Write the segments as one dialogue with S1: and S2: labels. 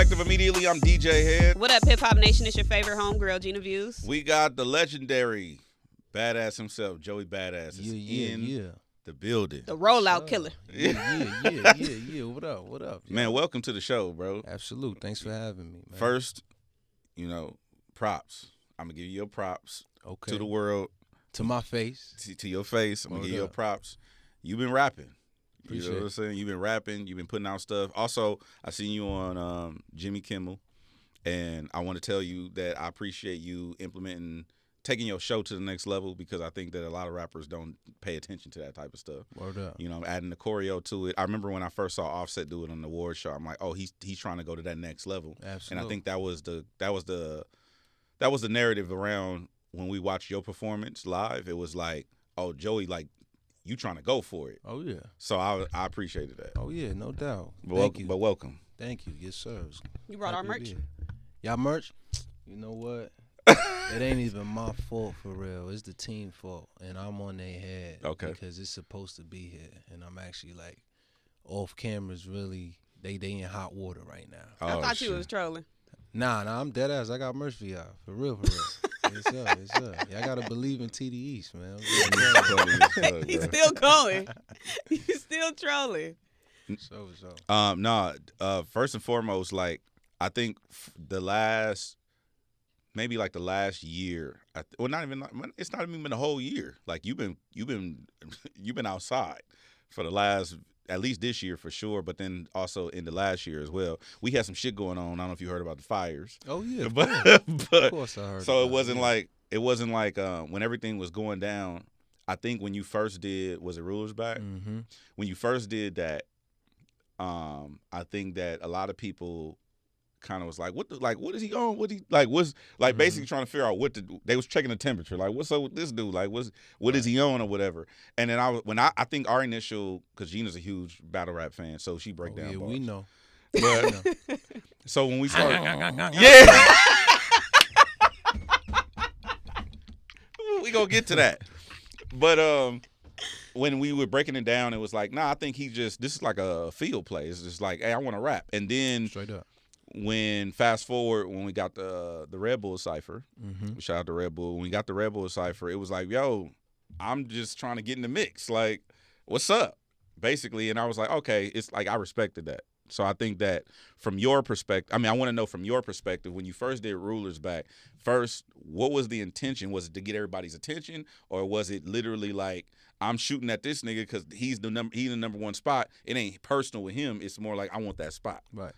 S1: Effective immediately. I'm DJ Hed.
S2: What up, Hip Hop Nation? It's your favorite homegirl, Gina Views.
S1: We got the legendary badass himself, Joey Badass, is in the building.
S2: The Rollout killer.
S3: Yeah. What up?
S1: Man, welcome to the show, bro.
S3: Absolute. Thanks for having me, man.
S1: First, props. I'm going to give you your props to the world.
S3: To my face.
S1: To your face. I'm going to give you your props. You've been rapping.
S3: Appreciate
S1: you know what I'm saying? You've been rapping. You've been putting out stuff. Also, I seen you on Jimmy Kimmel, and I want to tell you that I appreciate you taking your show to the next level, because I think that a lot of rappers don't pay attention to that type of stuff.
S3: Word up.
S1: I'm adding the choreo to it. I remember when I first saw Offset do it on the award show, I'm like, oh, he's trying to go to that next level.
S3: Absolutely.
S1: And I think that was the narrative around when we watched your performance live. It was like, oh, Joey, like, you trying to go for it.
S3: Oh, yeah.
S1: So I appreciated that.
S3: Oh, yeah, no doubt.
S1: Thank you. But welcome.
S3: Thank you. Yes, sir.
S2: You brought our merch?
S3: Y'all merch? You know what? It ain't even my fault, for real. It's the team fault, and I'm on their head.
S1: Okay.
S3: Because it's supposed to be here, and I'm actually, like, off cameras really. They in hot water right now.
S2: I thought you was trolling.
S3: Nah, I'm dead ass. I got merch for y'all. For real. Yes, sir. Y'all gotta believe in TD East, man.
S2: He's still going. He's still trolling.
S3: So.
S1: First and foremost, like, I think the last year. It's not even been a whole year. Like, you've been outside for the last, at least this year for sure, but then also in the last year as well. We had some shit going on. I don't know if you heard about the fires.
S3: Oh yeah,
S1: but
S3: of course I heard.
S1: So it wasn't like when everything was going down. I think when you first did, was it Rulers Back?
S3: Mm-hmm.
S1: When you first did that, I think that a lot of people kind of was like, what is he on? What he like was like basically trying to figure out what to do. They was checking the temperature, like, what's up with this dude? Like, what is he on or whatever? And then I think our initial, because Gina's a huge battle rap fan, so she break down.
S3: Yeah,
S1: bars.
S3: we know.
S1: But so when we started, we gonna get to that. But when we were breaking it down, it was like, nah, I think this is like a field play. It's just like, hey, I want to rap. And then
S3: Straight up.
S1: Fast forward, when we got the Red Bull Cypher, shout out to Red Bull. When we got the Red Bull Cypher, it was like, yo, I'm just trying to get in the mix. Like, what's up? Basically. And I was like, okay, it's like, I respected that. So I think that from your perspective, I want to know from your perspective, when you first did Rulers Back, first, what was the intention? Was it to get everybody's attention, or was it literally like, I'm shooting at this nigga because he's the number one spot? It ain't personal with him. It's more like, I want that spot.
S3: Right.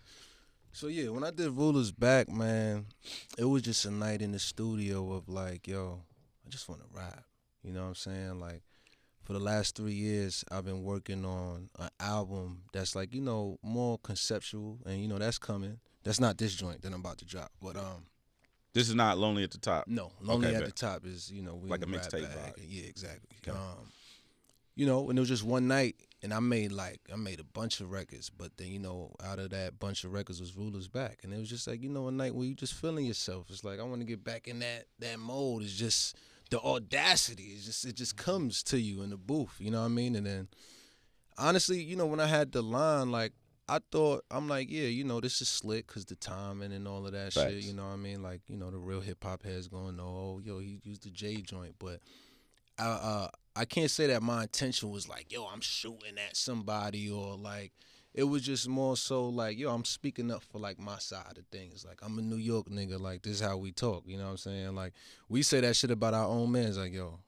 S3: So, yeah, when I did Rulers Back, man, it was just a night in the studio of like, yo, I just want to rap. You know what I'm saying? Like, for the last 3 years, I've been working on an album that's like, more conceptual, and, that's coming. That's not this joint that I'm about to drop. But
S1: this is not Lonely at the Top.
S3: No, Lonely at the Top is, we
S1: like a
S3: in the
S1: mixtape
S3: rap bag.
S1: vibe.
S3: Yeah, exactly.
S1: Okay.
S3: And it was just one night, and I made a bunch of records, but then, out of that bunch of records was Rulers Back. And it was just like, a night where you just feeling yourself. It's like, I want to get back in that mode. It's just the audacity. It just comes to you in the booth, you know what I mean? And then, honestly, when I had the line, like, I thought, I'm like, yeah, this is slick because the timing and all of that shit, you know what I mean? Like, the real hip-hop heads going, oh, yo, he used the J joint. But I can't say that my intention was like, yo, I'm shooting at somebody, or like, it was just more so like, yo, I'm speaking up for like my side of things. Like, I'm a New York nigga, like, this is how we talk, you know what I'm saying? Like, we say that shit about our own men. It's like, yo,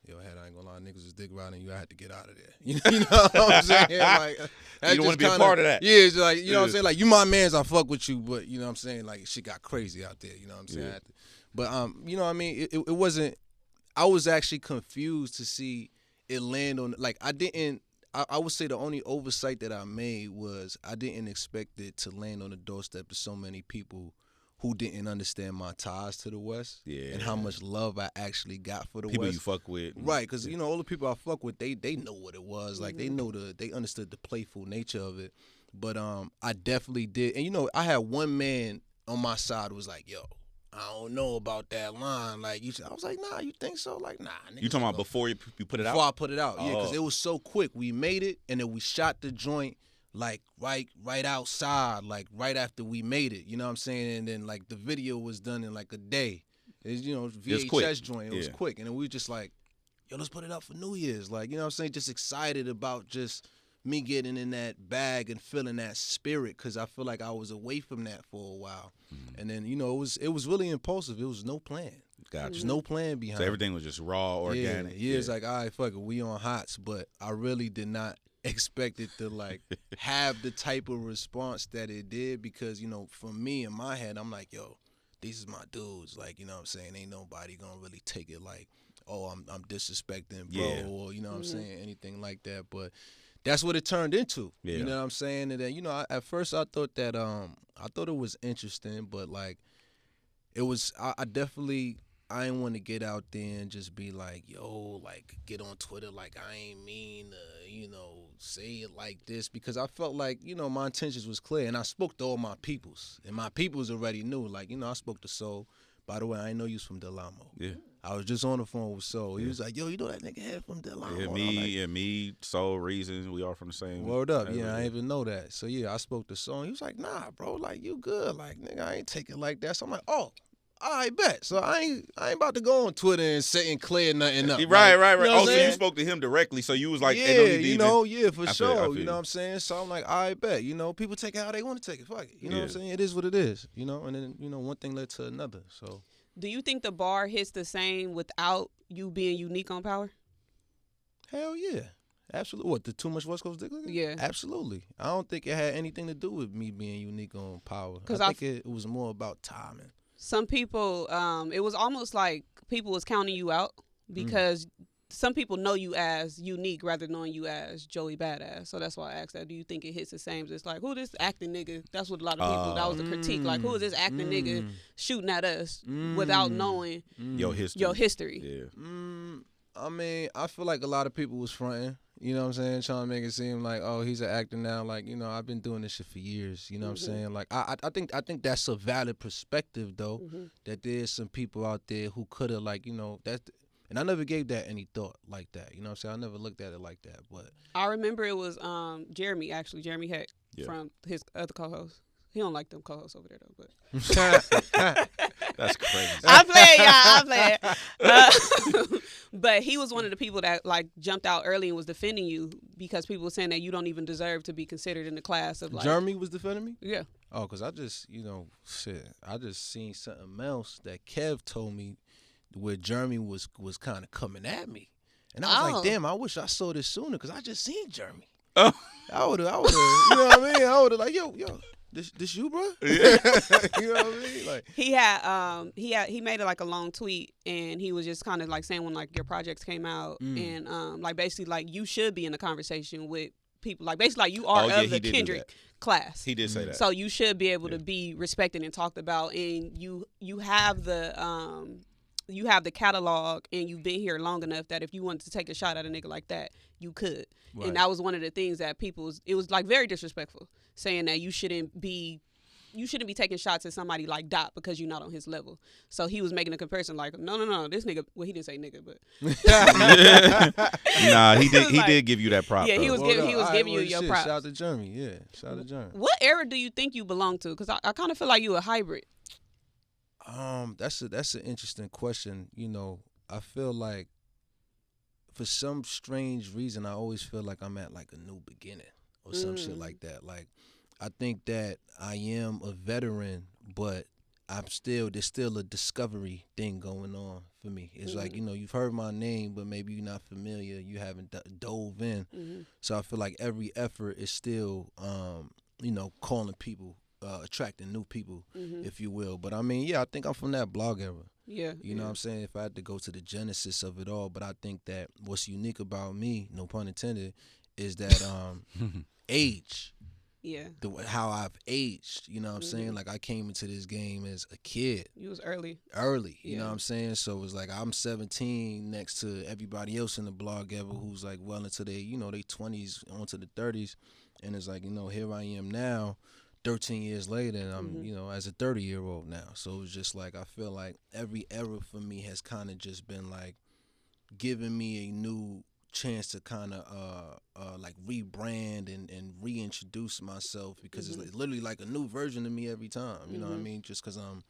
S3: Head, I ain't gonna lie, niggas was dick riding you, I had to get out of there. You know what I'm saying? Like,
S1: you don't want to be a part of that.
S3: Yeah, it's like, you know what I'm saying? Like, you my mans, I fuck with you, but you know what I'm saying? Like, shit got crazy out there, you know what I'm saying?
S1: Yeah.
S3: But, you know what I mean? It wasn't, I was actually confused to see it land on, like, I would say the only oversight that I made was I didn't expect it to land on the doorstep of so many people who didn't understand my ties to the West, and how much love I actually got for the
S1: people
S3: West.
S1: You fuck with,
S3: right? Because all the people I fuck with, they know what it was. Like, they understood the playful nature of it. But I definitely did, and I had one man on my side who was like, yo, I don't know about that line. Like, I was like, nah, you think so? Like, nah.
S1: You talking about before you put it out?
S3: Before I put it out, yeah, because it was so quick. We made it, and then we shot the joint like right outside, like right after we made it. You know what I'm saying? And then like the video was done in like a day. It's, you know, VHS joint. It was quick, and then we were just like, yo, let's put it out for New Year's. Like, you know what I'm saying? Just excited about just me getting in that bag and feeling that spirit, because I feel like I was away from that for a while. And then, you know, it was really impulsive. It was no plan.
S1: Gotcha.
S3: There's no plan behind it.
S1: So everything was just raw, organic.
S3: Yeah, it's like, all right, fuck it, we on Hots, but I really did not expect it to like have the type of response that it did, because, you know, for me in my head, I'm like, yo, these is my dudes. Like, you know what I'm saying? Ain't nobody gonna really take it like, oh, I'm disrespecting bro, or, you know what I'm saying, anything like that. But that's what it turned into.
S1: Yeah.
S3: You know what I'm saying? And then, you know, at first I thought that I thought it was interesting, but like it was I definitely I ain't want to get out there and just be like, yo, like get on Twitter like I ain't mean to, you know, say it like this, because I felt like, you know, my intentions was clear, and I spoke to all my peoples, and my peoples already knew. Like, you know, I spoke to Soul. By the way, I ain't know you was from Del Amo. Yeah. I was just on the phone with Soul. He was like, yo, you know that nigga Hed from Del Amo?
S1: Yeah, me, Soul, Reasons, we are from the same.
S3: Word up. Yeah, I didn't even know that. So, yeah, I spoke to Soul. He was like, nah, bro, like, you good. Like, nigga, I ain't take it like that. So I'm like, oh, I bet. So I ain't about to go on Twitter and say and clear nothing up.
S1: Right.
S3: You know
S1: So you spoke to him directly. So you was like,
S3: yeah, you know, yeah, for sure. You know what I'm saying? So I'm like, I bet. You know, people take it how they want to take it. Fuck it. You know what I'm saying? It is what it is. You know, and then, you know, one thing led to another. So.
S2: Do you think the bar hits the same without you being unique on Power?
S3: Hell yeah. Absolutely. What, the Too Much West Coast Dick?
S2: Yeah.
S3: Absolutely. I don't think it had anything to do with me being unique on Power. I think it was more about timing.
S2: Some people, it was almost like people was counting you out, because some people know you as unique rather than knowing you as Joey Badass. So that's why I asked that. Do you think it hits the same? It's like, who this acting nigga? That's what a lot of people, that was the critique. Like, who is this acting nigga shooting at us without knowing
S1: your history?
S2: Yeah.
S3: I mean, I feel like a lot of people was fronting. You know what I'm saying? Trying to make it seem like, oh, he's an actor now. Like, you know, I've been doing this shit for years. You know what I'm saying? Like, I think that's a valid perspective, though, that there's some people out there who could have, like, you know, and I never gave that any thought like that. You know what I'm saying? I never looked at it like that. But
S2: I remember it was Jeremy Hed from his other co-host. He don't like them co-hosts over there, though. But
S1: that's crazy.
S2: I play. But he was one of the people that like jumped out early and was defending you, because people were saying that you don't even deserve to be considered in the class of like.
S3: Jeremy was defending me?
S2: Yeah.
S3: Oh, because I just, you know, I just seen something else that Kev told me where Jeremy was kind of coming at me. And I was like, damn, I wish I saw this sooner, because I just seen Jeremy.
S1: Oh.
S3: I would have, you know what I mean? I would have like, yo. This you, bro? Yeah. You know what I mean? Like
S2: he made it like a long tweet, and he was just kind of like saying when like your projects came out, and like basically like you should be in a conversation with people, like basically like you are of the Kendrick class.
S1: He did say that.
S2: So you should be able to be respected and talked about, and you have the catalog, and you've been here long enough that if you wanted to take a shot at a nigga like that, you could. Right. And that was one of the things that it was like very disrespectful, saying that you shouldn't be taking shots at somebody like Dot because you're not on his level. So he was making a comparison like, no, this nigga. Well, he didn't say nigga, but
S1: nah, he did give you that prop.
S2: Yeah, he was giving you your props.
S3: Shout out to Jeremy. Yeah, shout out to Jeremy.
S2: What era do you think you belong to? Because I kind of feel like you a hybrid.
S3: That's an interesting question. You know, I feel like for some strange reason, I always feel like I'm at like a new beginning or some shit like that. Like, I think that I am a veteran, but there's still a discovery thing going on for me. It's like, you know, you've heard my name, but maybe you're not familiar. You haven't dove in. So I feel like every effort is still, you know, calling people, attracting new people, if you will. But I mean, yeah, I think I'm from that blog era.
S2: Yeah.
S3: You know what I'm saying? If I had to go to the genesis of it all, but I think that what's unique about me, no pun intended, is that age.
S2: Yeah.
S3: How I've aged, you know what I'm saying? Like, I came into this game as a kid.
S2: You was early.
S3: You know what I'm saying? So it was like I'm 17 next to everybody else in the blog ever who's like well into their, you know, their 20s onto the 30s. And it's like, you know, here I am now, 13 years later, and I'm, you know, as a 30-year-old now. So it was just like, I feel like every era for me has kind of just been like giving me a new chance to kind of like rebrand and reintroduce myself because it's like, literally like a new version of me every time. You know what I mean? Just because I'm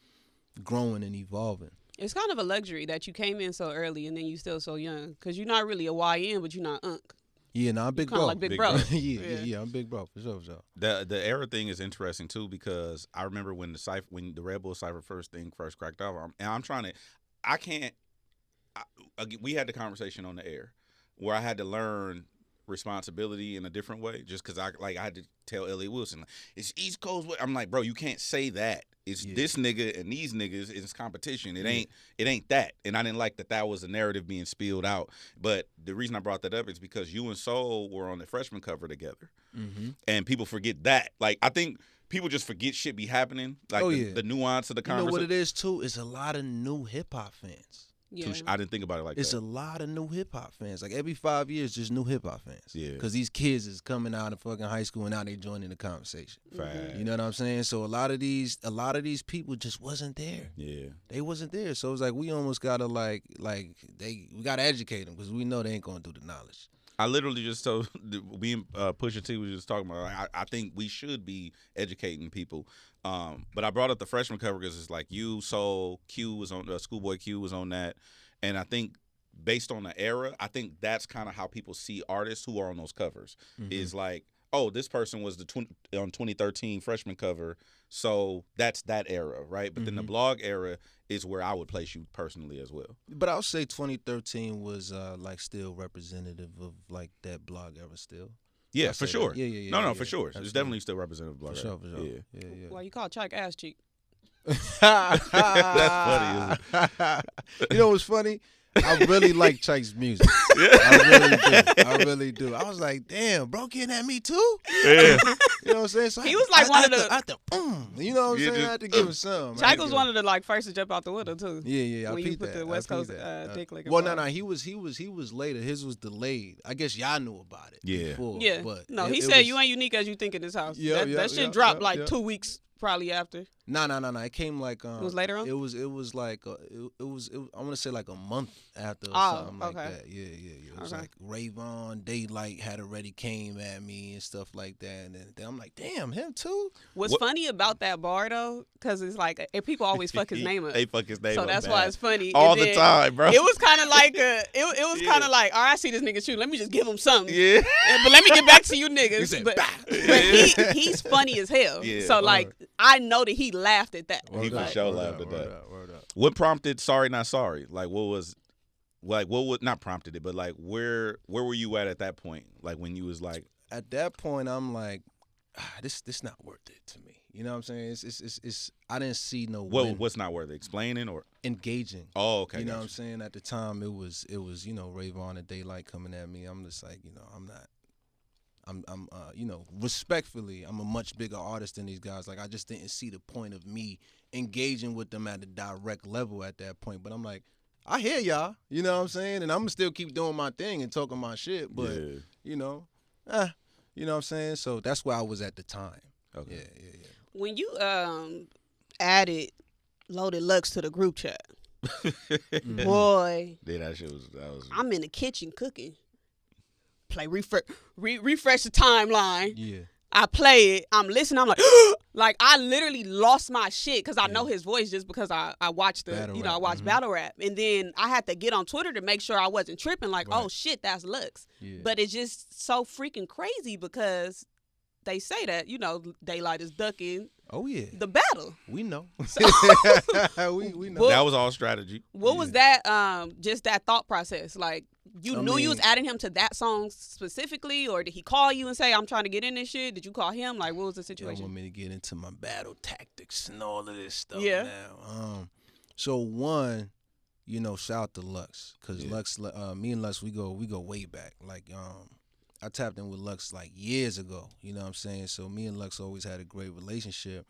S3: growing and evolving.
S2: It's kind of a luxury that you came in so early and then you still so young because you're not really a YN, but you're not Unc.
S3: Yeah, I'm big bro.
S2: Like big bro.
S3: yeah, I'm big bro for sure.
S1: The era thing is interesting too because I remember when the Red Bull Cypher first cracked off, we had the conversation on the air where I had to learn responsibility in a different way just because I had to tell L.A. Wilson, like, it's East Coast. I'm like, bro, you can't say that. It's this nigga and these niggas. It's competition. It ain't that. And I didn't like that was a narrative being spilled out. But the reason I brought that up is because you and Soul were on the freshman cover together, and people forget that. Like I think people just forget shit be happening. Like the nuance of the conversation.
S3: You know what it is too? It's a lot of new hip hop fans.
S2: Yeah.
S1: I didn't think about it like that.
S3: It's a lot of new hip hop fans. Like every 5 years, just new hip hop fans.
S1: Yeah.
S3: Because these kids is coming out of fucking high school and now they joining the conversation.
S1: Fact.
S3: You know what I'm saying? So a lot of these people just wasn't there.
S1: Yeah.
S3: They wasn't there. So it's like we almost gotta we gotta educate them because we know they ain't gonna do the knowledge.
S1: I literally just told me and Pusha T was just talking about. Like, I think we should be educating people, but I brought up the freshman cover because it's like you, Soul, Q was on Schoolboy Q was on that, and I think based on the era, I think that's kind of how people see artists who are on those covers. Is like, oh, this person was on 2013 freshman cover, so that's that era, right? But then the blog era is where I would place you personally as well.
S3: But I'll say 2013 was still representative of like that blog era still.
S1: Yeah, for sure.
S3: Yeah.
S1: No, for sure. Absolutely. It's definitely still representative of blog era.
S3: For sure. Yeah.
S2: Well, you call Chike AzChike.
S1: That's funny.
S3: You know what's funny? I really like Chike's music. I really do. I was like, damn, bro, getting at me too?
S1: Yeah.
S3: You know what I'm saying? So
S2: he was like one of the...
S3: you know what I'm saying? I had to give him some.
S2: Chike was one of the first to jump out the window too.
S3: Yeah.
S2: When you put the West Coast dick lick.
S3: Well, no, he was later. His was delayed. I guess y'all knew about it.
S1: Yeah.
S3: Before,
S2: Yeah.
S3: But
S2: no, he said you ain't unique as you think in this house. That shit dropped 2 weeks probably after.
S3: No. It came like
S2: it was later on.
S3: It was like it was I want to say like a month after or something like that. Yeah. It was like Ray Vaughn Daylyt had already came at me and stuff like that, and then I'm like, damn, him too.
S2: What's funny about that bar though, because it's like people always fuck his name up.
S1: They fuck his name
S2: so
S1: up.
S2: So that's why it's funny
S1: all the time, bro.
S2: It was kind of like it was kind of like, all right, I see this nigga shoot. Let me just give him something.
S1: Yeah.
S2: But let me get back to you niggas.
S3: Said,
S2: but he's funny as hell.
S1: Yeah.
S2: So like I know that he laughed at that.
S1: He for sure laughed at that.
S3: Word up.
S1: What prompted Sorry Not Sorry? Like what would not prompted it, but like where were you at that point? Like when you was like,
S3: at that point I'm like, this not worth it to me. You know what I'm saying? It's I didn't see no win.
S1: What's not worth it? Explaining or
S3: engaging?
S1: Oh, okay.
S3: You know what I'm saying? At the time it was Ray Vaughn and Daylyt coming at me. I'm just like, I'm not. I'm respectfully, I'm a much bigger artist than these guys. Like I just didn't see the point of me engaging with them at a direct level at that point. But I'm like, I hear y'all, you know what I'm saying? And I'm gonna still keep doing my thing and talking my shit. But you know what I'm saying? So that's where I was at the time.
S1: Okay.
S3: Yeah.
S2: When you added Loaded Lux to the group chat, boy,
S1: yeah, that was.
S2: I'm in the kitchen cooking. Play refresh the timeline.
S3: Yeah.
S2: I play it. I'm listening. I'm like, like I literally lost my shit because I know his voice just because I watched I watched battle rap, and then I had to get on Twitter to make sure I wasn't tripping. Like, oh shit, that's Lux.
S3: Yeah.
S2: But it's just so freaking crazy because they say that Daylyt is ducking.
S3: Oh yeah.
S2: The battle.
S3: We know.
S2: So,
S3: we know.
S1: That was all strategy.
S2: What was that? Just that thought process. Like you knew you was adding him to that song specifically, or did he call you and say, "I'm trying to get in this shit"? Did you call him? Like, what was the situation?
S3: You want me to get into my battle tactics and all of this stuff
S2: Yeah.
S3: now. So one, shout out to Lux, because Lux, me and Lux, we go way back. Like, I tapped in with Lux like years ago. You know what I'm saying? So me and Lux always had a great relationship.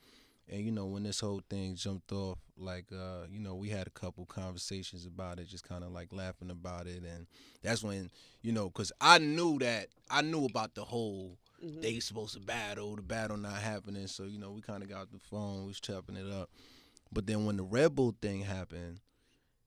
S3: And, when this whole thing jumped off, like, we had a couple conversations about it, just kind of like laughing about it. And that's when, because I knew about the whole, they supposed to battle, the battle not happening. So, we kind of got the phone, we was chopping it up. But then when the Red Bull thing happened,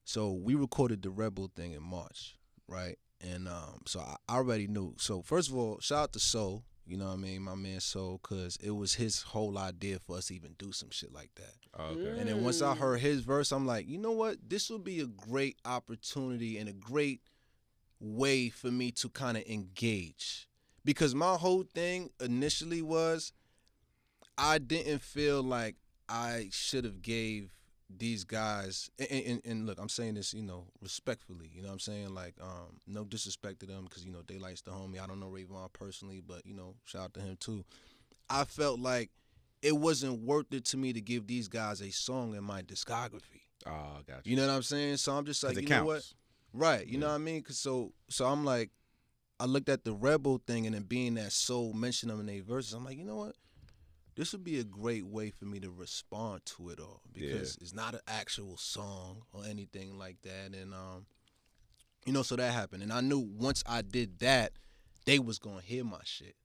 S3: so we recorded the Red Bull thing in March, right? And so I already knew. So first of all, shout out to Soul, you know what I mean, my man Soul, because it was his whole idea for us to even do some shit like that.
S1: Okay.
S3: And then once I heard his verse, I'm like, you know what? This will be a great opportunity and a great way for me to kind of engage. Because my whole thing initially was I didn't feel like I should have gave these guys, and look, I'm saying this, you know, respectfully, you know what I'm saying? Like, no disrespect to them because, you know, Daylyt's the homie. I don't know Ray Vaughn personally, but, you know, shout out to him too. I felt like it wasn't worth it to me to give these guys a song in my discography.
S1: Oh, gotcha.
S3: You know what I'm saying? So I'm just like, you know what? Right, you know what I mean? Cause so I'm like, I looked at the Rebel thing and then being that Soul mentioned them in their verses, I'm like, you know what? This would be a great way for me to respond to it all because it's not an actual song or anything like that. And, you know, so that happened. And I knew once I did that, they was going to hear my shit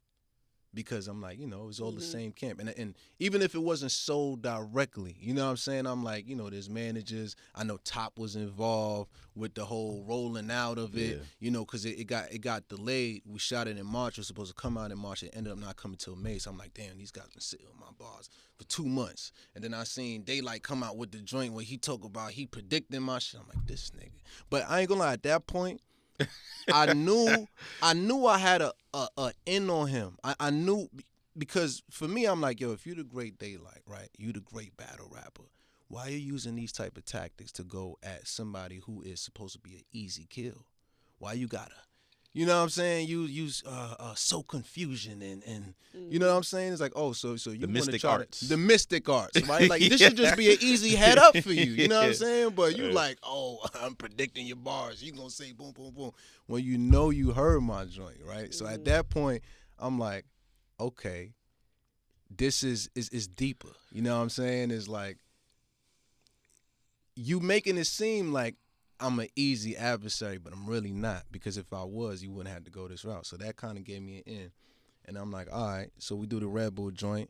S3: because I'm like, you know, it was all the same camp. And even if it wasn't sold directly, you know what I'm saying? I'm like, you know, there's managers. I know Top was involved with the whole rolling out of it, you know, because it got delayed. We shot it in March. It was supposed to come out in March. It ended up not coming till May. So I'm like, damn, these guys been sitting on my bars for 2 months. And then I seen Daylyt come out with the joint where he talk about he predicting my shit. I'm like, this nigga. But I ain't gonna lie, at that point, I knew I had a in on him. I knew because for me, I'm like, yo, if you the great Daylyt, right? You the great battle rapper. Why are you using these type of tactics to go at somebody who is supposed to be an easy kill? Why you gotta, you know what I'm saying? You use so confusion and you know what I'm saying? It's like, oh, so you want to try the mystic arts, right? Like this should just be an easy head up for you. You know what I'm saying? But you like, oh, I'm predicting your bars. You gonna say boom, boom, boom. When you know you heard my joint, right? So at that point, I'm like, okay, this is deeper. You know what I'm saying? It's like you making it seem like I'm an easy adversary, but I'm really not, because if I was, you wouldn't have to go this route. So that kind of gave me an in. And I'm like, all right, so we do the Red Bull joint,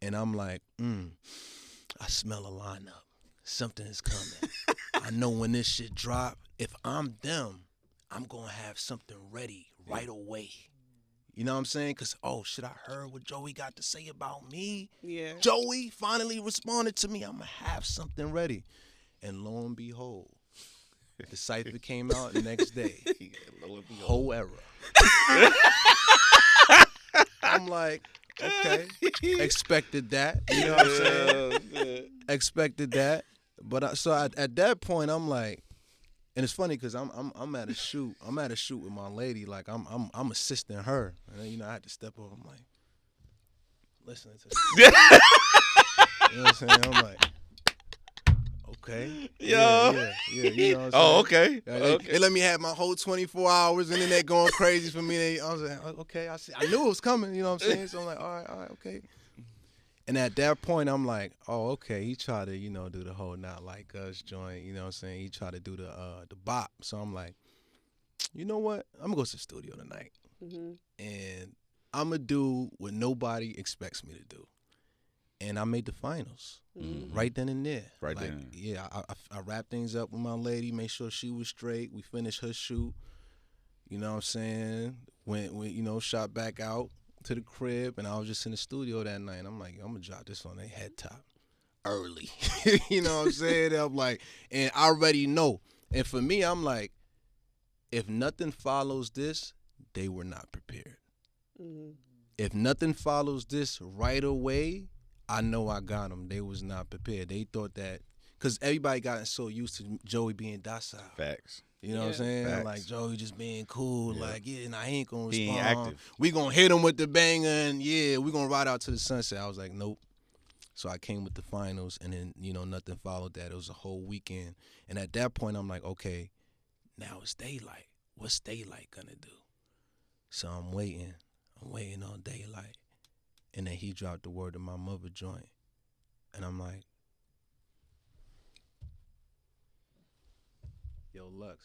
S3: and I'm like, I smell a lineup. Something is coming. I know when this shit drop, if I'm them, I'm going to have something ready right away. You know what I'm saying? Because, oh, shit, I heard what Joey got to say about me.
S2: Yeah.
S3: Joey finally responded to me. I'm going to have something ready. And lo and behold, the cipher came out the next day. Whole era. I'm like, okay, expected that. You know what I'm saying? Expected that. But so at that point, I'm like, and it's funny because I'm at a shoot. I'm at a shoot with my lady. Like I'm assisting her. And then, you know, I had to step over. I'm like, listening to this. You know what I'm saying? I'm like, okay. Yeah. You know what I'm saying?
S1: Oh, okay.
S3: They let me have my whole 24 hours, and then they going crazy for me. I was like, okay, I knew it was coming. You know what I'm saying? So I'm like, all right, okay. And at that point, I'm like, oh, okay. He tried to, you know, do the whole Not Like Us joint. You know what I'm saying? He tried to do the bop. So I'm like, you know what? I'm gonna go to the studio tonight, and I'm gonna do what nobody expects me to do. And I made the finals right then and there.
S1: Right
S3: like,
S1: then.
S3: Yeah, I wrapped things up with my lady, made sure she was straight. We finished her shoot. You know what I'm saying? Went you know, shot back out to the crib, and I was just in the studio that night. I'm like, I'm going to drop this on their head top early. You know what I'm saying? I'm like, and I already know. And for me, I'm like, if nothing follows this, they were not prepared. If nothing follows this right away, I know I got them. They was not prepared. They thought that, because everybody got so used to Joey being docile.
S1: Facts.
S3: You know what I'm saying?
S1: Facts.
S3: Like, Joey just being cool. Yeah. Like, yeah, I ain't going to
S1: Being
S3: respond.
S1: active.
S3: We going to hit him with the banger, and yeah, we going to ride out to the sunset. I was like, nope. So I came with the finals, and then, you know, nothing followed that. It was a whole weekend. And at that point, I'm like, okay, now it's Daylyt. What's Daylyt going to do? So I'm waiting. I'm waiting on Daylyt. And then he dropped the word to my mother joint. And I'm like, yo, Lux.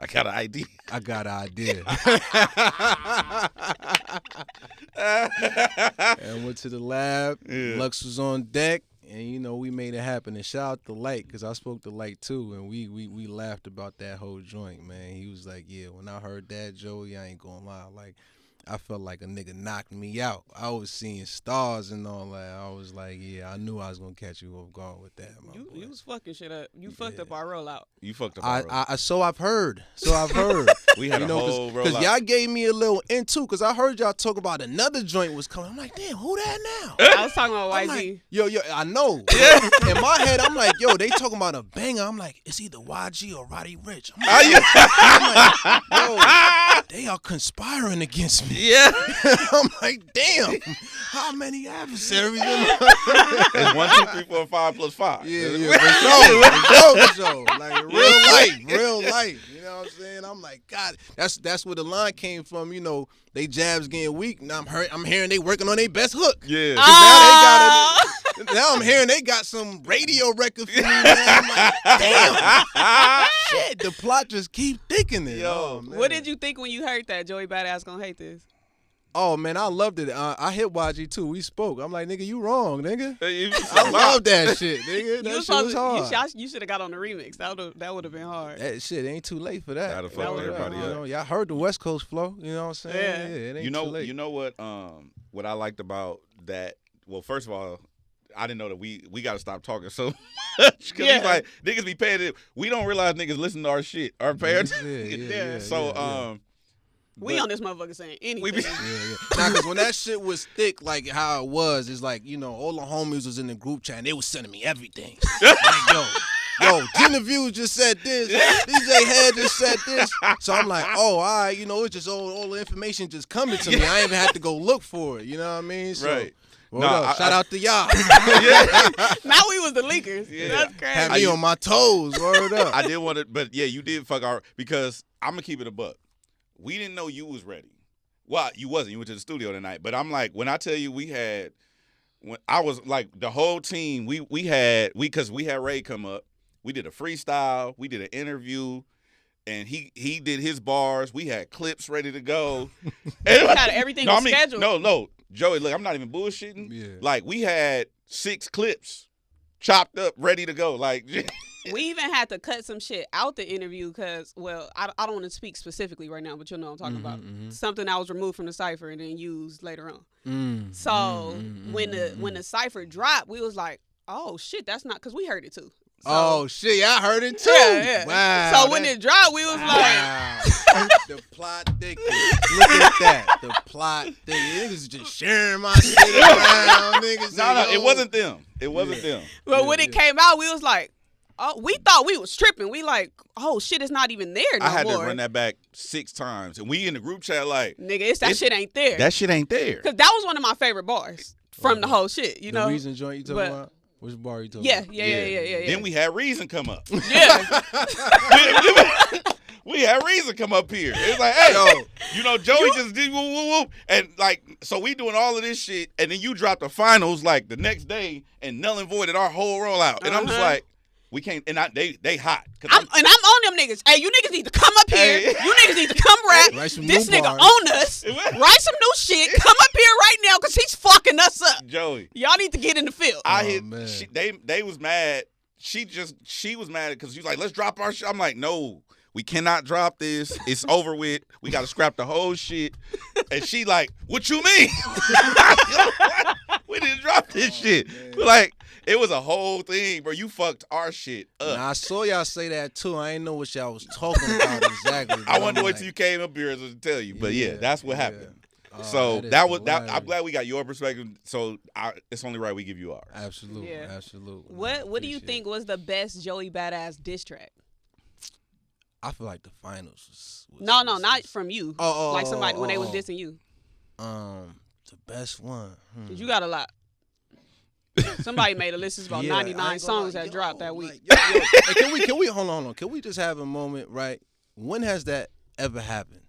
S1: I got an idea.
S3: I got an idea. And went to the lab. Lux was on deck. And and we made it happen. And shout out to Light, because I spoke to Light too, and we laughed about that whole joint, man. He was like, yeah, when I heard that, Joey, I ain't gonna lie, like, I felt like a nigga knocked me out. I was seeing stars and all that. I was like, yeah, I knew I was gonna catch you off guard with that.
S2: You was fucking shit up. You fucked up our rollout.
S1: You fucked up our rollout.
S3: So I've heard. We had a whole rollout. Because y'all gave me a little into, because I heard y'all talk about another joint was coming. I'm like, damn, who that now?
S2: I was talking about YG.
S3: Like, yo, I know. In my head, I'm like, yo, they talking about a banger. I'm like, it's either YG or Roddy Ricch. I'm like, yo, they are conspiring against me.
S1: Yeah.
S3: I'm like, damn, how many adversaries?
S1: It's 1, 2, 3, 4, 5 plus 5.
S3: Yeah, for sure. Like real life. You know what I'm saying? I'm like, God, that's where the line came from. They jabs getting weak, and I'm hearing they working on their best hook.
S1: Yeah.
S3: Now I'm hearing they got some radio record for me, man. I'm like, damn. Shit, the plot just keep thickening.
S1: Yo,
S3: man.
S2: What did you think when you heard that Joey Badass gonna hate this?
S3: Oh, man, I loved it. I hit YG, too. We spoke. I'm like, nigga, you wrong, nigga. I love that shit, nigga. That shit was hard.
S2: You should have got on the remix. That would have been hard.
S3: That shit ain't too late for that.
S1: That'd have fucked everybody up.
S3: Y'all heard the West Coast flow. You know what I'm saying? Yeah, it ain't too late.
S1: You know what I liked about that? Well, first of all, I didn't know that we got to stop talking so much. Because he's like, niggas be paying it. We don't realize niggas listen to our shit. Our parents.
S2: We on this motherfucker saying anything.
S3: Nah, because when that shit was thick, like how it was, it's like, all the homies was in the group chat and they was sending me everything. Like, yo, Gina Views just said this. DJ Hed just said this. So I'm like, oh, all right, it's just all the information just coming to me. I ain't even have to go look for it. You know what I mean? So,
S1: right.
S3: Shout out to y'all.
S2: Now we was the leakers. Yeah. That's crazy.
S3: Had me on my toes. Word up.
S1: I did want to, but yeah, you did fuck because I'm going to keep it a buck. We didn't know you was ready. Well, you wasn't. You went to the studio tonight. But I'm like, when I tell you when I was like the whole team, because we had Ray come up. We did a freestyle. We did an interview. And he did his bars. We had clips ready to go.
S2: And had everything scheduled.
S1: No. Joey, look, I'm not even bullshitting. Yeah. Like, we had 6 clips chopped up, ready to go. Like,
S2: we even had to cut some shit out the interview because, I don't want to speak specifically right now, but you'll know what I'm talking about. Mm-hmm. Something that was removed from the cipher and then used later on. So when the cipher dropped, we was like, oh, shit, that's not, because we heard it too. So,
S3: oh, shit, yeah, I heard it too.
S2: Yeah.
S3: Wow.
S2: So when it dropped, we was
S3: like. The plot thick. Look at that. The plot thick. Niggas just sharing my shit around. Niggas.
S1: No, it wasn't them. It wasn't them.
S2: But when it came out, we was like, oh, we thought we was tripping. We like, oh, shit, it's not even there no more.
S1: I had to run that back 6 times. And we in the group chat like.
S2: Nigga, that shit ain't there.
S1: That shit ain't there.
S2: Because that was one of my favorite bars from the whole shit,
S3: The Reason joint you talking about? Which bar you talking about?
S2: Yeah.
S1: Then we had Reason come up.
S2: Yeah.
S1: we had Reason come up here. It was like, hey, Joey just did whoop, whoop, whoop. And like, so we doing all of this shit, and then you drop the finals like the next day and null and voided our whole rollout. And I'm just like, we can't, and they hot.
S2: I'm on them niggas. Hey, you niggas need to come up here. You niggas need to come rap. This nigga own us. Write some new shit. Come up here right now because he's fucking us up.
S1: Joey.
S2: Y'all need to get in the field.
S1: They was mad. She was mad because she was like, let's drop our shit. I'm like, no, we cannot drop this. It's over with. We got to scrap the whole shit. And she like, what you mean? We didn't drop this shit. Like, it was a whole thing, bro. You fucked our shit up.
S3: Now, I saw y'all say that, too. I ain't know what y'all was talking about exactly.
S1: I wanted to wait till you came up here to tell you. But, yeah, that's what happened. So that was that. I'm glad we got your perspective. So it's only right we give you ours.
S3: Absolutely, absolutely.
S2: What do you think was the best Joey Badass diss track?
S3: I feel like the finals was
S2: no, not from you. Like somebody when they was dissing you.
S3: The best one.
S2: Cause you got a lot. Somebody made a list. It's about 99 songs that dropped that week.
S3: Hey, can we hold on? Can we just have a moment, right? When has that ever happened?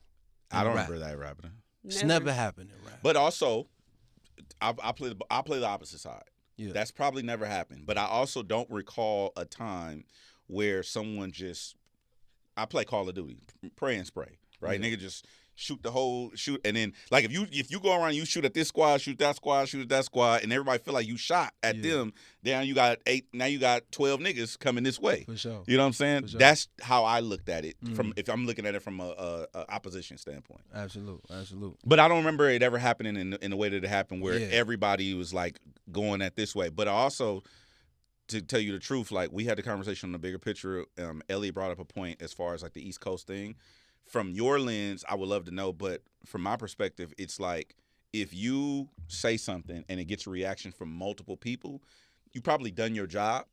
S1: I don't remember that happening.
S3: It's never happened in rap.
S1: But also, I play the opposite side.
S3: Yeah.
S1: That's probably never happened. But I also don't recall a time where someone I play Call of Duty, pray and spray, right?
S3: Yeah.
S1: Nigga just shoot the whole shoot, and then like if you go around, you shoot at this squad, shoot that squad, shoot at that squad, and everybody feel like you shot at them. Then you got 8. Now you got 12 niggas coming this way.
S3: For sure.
S1: You know what I'm saying?
S3: Sure.
S1: That's how I looked at it from if I'm looking at it from a opposition standpoint.
S3: Absolute.
S1: But I don't remember it ever happening in the way that it happened, where everybody was like going at this way. But also, to tell you the truth, like we had the conversation on the bigger picture. Ellie brought up a point as far as like the East Coast thing. From your lens, I would love to know, but from my perspective, it's like if you say something and it gets a reaction from multiple people, you probably done your job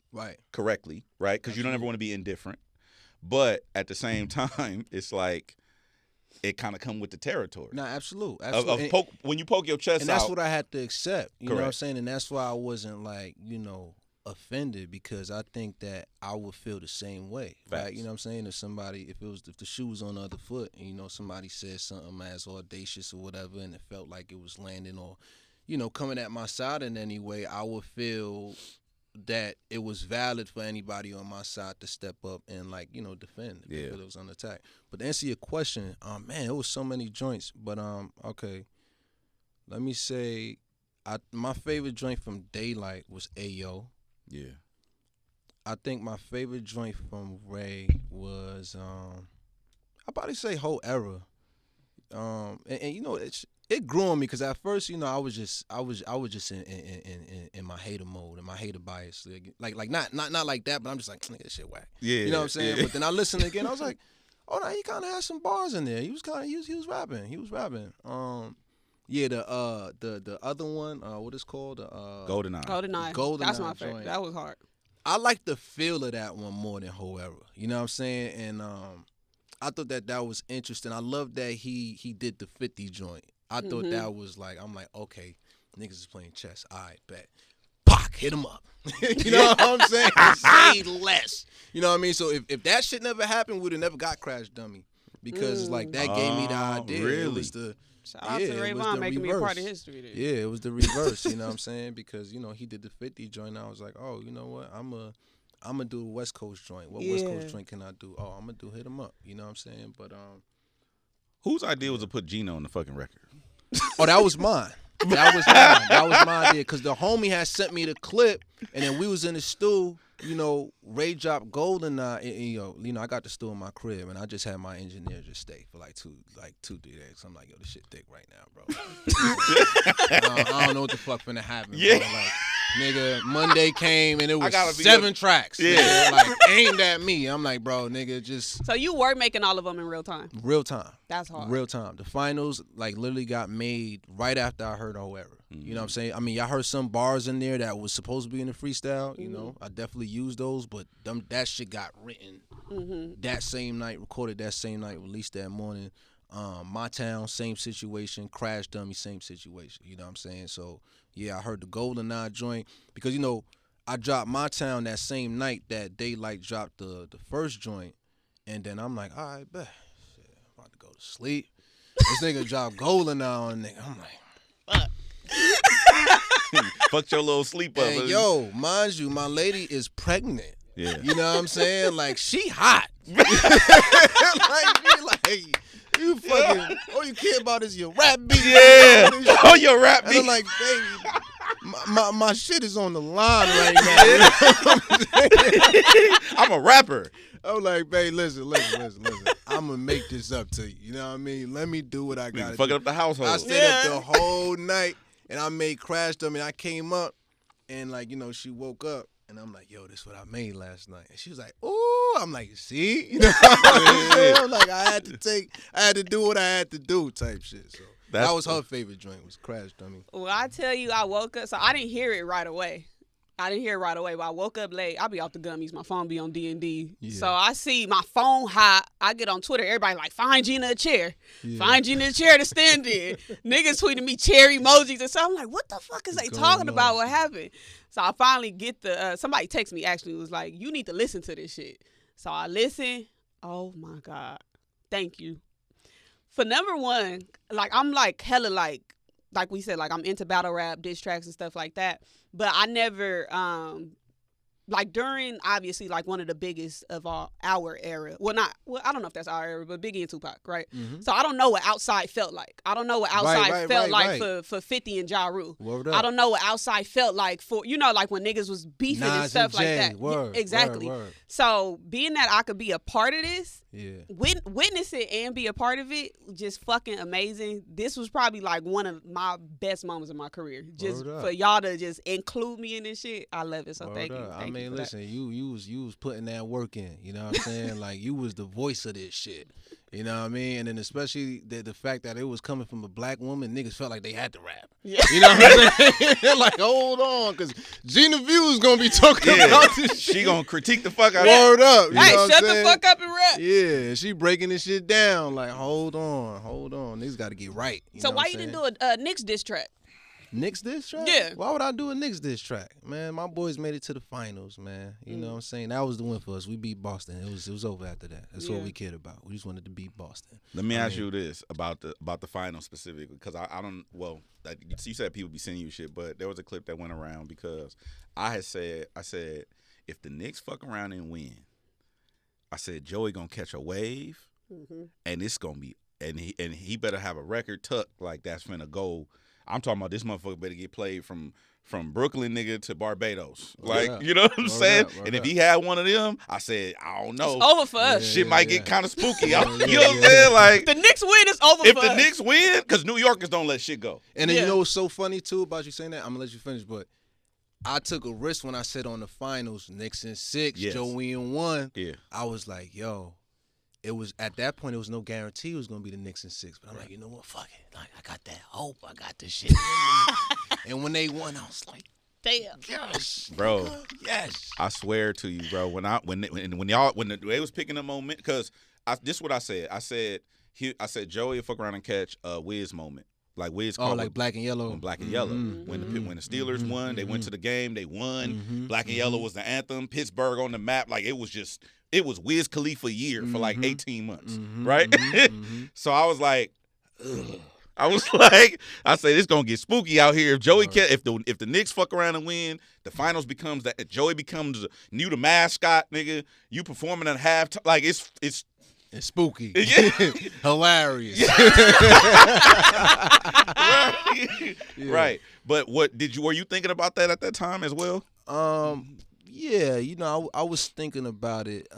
S1: correctly, right? Because you don't ever want to be indifferent. But at the same time, it's like it kind of come with the territory.
S3: No, absolute.
S1: When you poke your chest out.
S3: And that's what I had to accept. You know what I'm
S1: Correct.
S3: saying? And that's why I wasn't like, offended, because I think that I would feel the same way.
S1: Facts.
S3: Right? You know what I'm saying? If the shoe was on the other foot and, somebody said something as audacious or whatever and it felt like it was landing or, coming at my side in any way, I would feel that it was valid for anybody on my side to step up and defend if it was under attack. But to answer your question, man, it was so many joints. But okay, let me say, my favorite joint from Daylyt was Ayo.
S1: Yeah.
S3: I think my favorite joint from Ray was I probably say whole era. And it grew on me because at first, I was just in my hater mode, in my hater bias. Like not like that, but I'm just like, nigga, this shit whack.
S1: Yeah.
S3: You know what I'm saying?
S1: Yeah.
S3: But then I listened again, I was like, oh no, he kinda had some bars in there. He was rapping. Yeah, the other one, what is called?
S2: GoldenEye. That's my favorite. That was hard.
S3: I like the feel of that one more than whole era. You know what I'm saying? And I thought that was interesting. I love that he did the 50 joint. I thought that was like, I'm like, okay, niggas is playing chess. All right, bet. Pock, hit him up. You know what I'm saying? Say less. You know what I mean? So if that shit never happened, we'd have never got Crash Dummy. Because it's like that gave me the idea.
S1: Really?
S3: It was the
S2: Shout out to Ray Vaughn making me a part of history there.
S3: Yeah, it was the reverse, you know what I'm saying? Because, he did the 50 joint. And I was like, oh, you know what? I'm going to do a West Coast joint. What West Coast joint can I do? Oh, I'm going to do Hit 'Em Up. You know what I'm saying? But
S1: whose idea was to put Gina on the fucking record?
S3: Oh, that was mine. That was my idea. Because the homie had sent me the clip, and then we was in the stew. Ray dropped GoldenEye, and I got the stew in my crib, and I just had my engineer just stay for like 2-3 days. I'm like, yo, this shit thick right now, bro. I don't know what the fuck finna happen.
S1: Yeah.
S3: Bro. Like, nigga, Monday came and it was 7 tracks.
S1: Yeah.
S3: Nigga, like aimed at me. I'm like, bro, nigga, just.
S2: So you were making all of them in real time?
S3: Real time.
S2: That's hard.
S3: Real time. The finals literally got made right after I heard whole era. You know what I'm saying? I mean, y'all heard some bars in there that was supposed to be in the freestyle. I definitely used those, but that shit got written that same night, recorded that same night, released that morning. My Town, same situation. Crash Dummy, same situation. You know what I'm saying? So yeah, I heard the GoldenEye joint because I dropped My Town that same night that Daylyt dropped the first joint, and then I'm like, all right, bet. Shit, I'm about to go to sleep. This nigga dropped GoldenEye on nigga. I'm like, fuck.
S1: Fucked your little sleep up.
S3: And yo, mind you, my lady is pregnant.
S1: Yeah.
S3: You know what I'm saying? Like, she hot. like, you fucking, all you care about is your rap beat.
S1: Yeah. Oh, your rap beat.
S3: And I'm like, baby, my shit is on the line right now. You know what I'm saying?
S1: I'm a rapper.
S3: I'm like, babe, listen. I'm going to make this up to you. You know what I mean? Let me do what I got to do.
S1: Fucking up the household.
S3: I stayed up the whole night, and I made Crash Dummy. I came up, and, she woke up, and I'm like, yo, this is what I made last night. And she was like, ooh. I'm like, see? You know what I'm saying? I'm like, I had to do what I had to do type shit. So that was her favorite joint, was Crash Dummy.
S2: Well, I tell you, I woke up, so I didn't hear it right away. But I woke up late. I'll be off the gummies. My phone be on D&D. Yeah. So I see my phone hot. I get on Twitter. Everybody like, find Gina a chair. Yeah. Find Gina a chair to stand in. Niggas tweeting me chair emojis and so I'm like, what the fuck is they talking about? What happened? So I finally get somebody text me actually. Was like, you need to listen to this shit. So I listen. Oh my God. Thank you. For number one, I'm hella like we said, I'm into battle rap, diss tracks and stuff like that. But I never like during obviously like one of the biggest of our era. Well, I don't know if that's our era, but Biggie and Tupac, right?
S3: Mm-hmm.
S2: So I don't know what outside felt like. I don't know what outside felt like for 50 and Ja Rule. I don't know what outside felt like for like when niggas was beefing
S3: Nas
S2: and stuff
S3: and Jay.
S2: like that.
S3: Word,
S2: exactly.
S3: word.
S2: So being that I could be a part of this,
S3: witness
S2: it and be a part of it, just fucking amazing. This was probably like one of my best moments of my career. Just for y'all to just include me in this shit, I love it. So thank you.
S3: I mean, listen, you was putting that work in. You know what I'm saying? Like you was the voice of this shit. You know what I mean? And then especially the fact that it was coming from a black woman, niggas felt like they had to rap. Yeah. You know what I'm saying? Like, hold on, because Gina Views gonna be talking about this shit.
S1: She gonna critique the fuck out of
S3: it. Word up.
S2: Hey, shut the fuck up and rap.
S3: Yeah, she breaking this shit down. Like, hold on. Niggas got to get right.
S2: So why you didn't do a Knicks diss track?
S3: Knicks diss track?
S2: Yeah.
S3: Why would I do a Knicks diss track? Man, my boys made it to the finals, man. You know what I'm saying? That was the win for us. We beat Boston. It was over after that. That's what we cared about. We just wanted to beat Boston.
S1: Let me ask you this about the finals specifically, because I don't, well, like you said people be sending you shit, but there was a clip that went around because I said if the Knicks fuck around and win, I said Joey gonna catch a wave, and it's gonna be and he better have a record tucked like that's finna go. I'm talking about this motherfucker better get played from Brooklyn nigga to Barbados. Like, you know what I'm saying? And if he had one of them, I said, I don't know.
S2: It's over for us.
S1: Shit might get kind of spooky. You know what I'm saying? Like,
S2: the Knicks win, is over for us.
S1: If the Knicks win, because New Yorkers don't let shit go.
S3: And then you know what's so funny, too, about you saying that? I'm going to let you finish, but I took a risk when I said on the finals, Knicks in 6, Joey in 1. Yeah. I was like, yo. It was at that point. It was no guarantee it was gonna be the Knicks in 6, but I'm like, you know what? Fuck it. Like I got that hope. I got this shit. And when they won, I was like,
S2: damn,
S3: yes,
S1: bro,
S3: yes.
S1: I swear to you, bro. When they was picking up moment, because this is what I said. I said Joey will fuck around and catch a Wiz moment. Like Wiz called
S3: like Black and Yellow.
S1: Black and Yellow. When the Steelers won, they went to the game, they won. Black and Yellow was the anthem. Pittsburgh on the map. Like it was Wiz Khalifa year for like 18 months. Right? So I was like, ugh. I say this gonna get spooky out here. If Joey if the Knicks fuck around and win, the finals becomes that Joey becomes the mascot, nigga. You performing at halftime, like it's
S3: spooky. Hilarious.
S1: Right. But were you thinking about that at that time as well?
S3: Yeah, you know, I was thinking about it.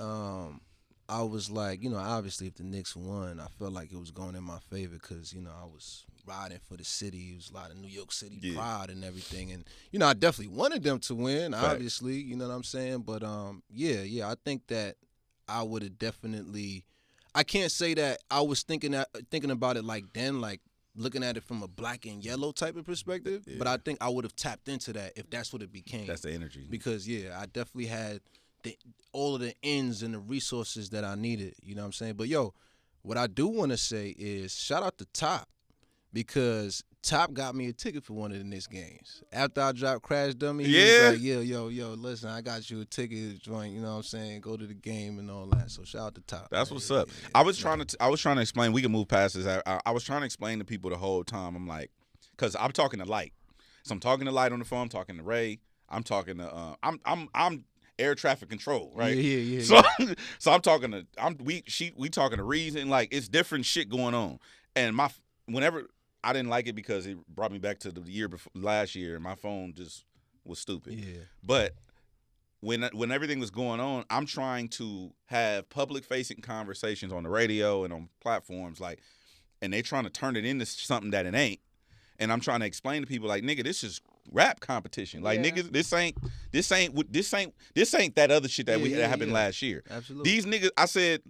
S3: I was like, you know, obviously if the Knicks won, I felt like it was going in my favor because, you know, I was riding for the city. It was a lot of New York City pride and everything. And, you know, I definitely wanted them to win, obviously, you know what I'm saying? But, yeah, I think that I would have definitely – I can't say that I was thinking about it like then, like looking at it from a black and yellow type of perspective. Yeah. But I think I would have tapped into that if that's what it became.
S1: That's the energy.
S3: Because I definitely had all of the ends and the resources that I needed. You know what I'm saying? But yo, what I do want to say is shout out to Top because Top got me a ticket for one of the Knicks games. After I dropped Crash Dummy, he was like, yo, listen, I got you a ticket joint, you know what I'm saying? Go to the game and all that. So shout out to Top.
S1: That's what's up. Yeah. I was trying to explain, we can move past this. I was trying to explain to people the whole time. I'm like, because I'm talking to Light. So I'm talking to Light on the phone, I'm talking to Ray, I'm talking to I'm air traffic control, right?
S3: Yeah.
S1: So I'm talking to we talking to Reason, like it's different shit going on. And whenever I didn't like it because it brought me back to the year before last year, and my phone just was stupid. Yeah. But when everything was going on, I'm trying to have public-facing conversations on the radio and on platforms, like, and they trying to turn it into something that it ain't. And I'm trying to explain to people, like, nigga, this is rap competition. Like, niggas, this ain't that other shit that that happened last year.
S3: Absolutely.
S1: These niggas, I said.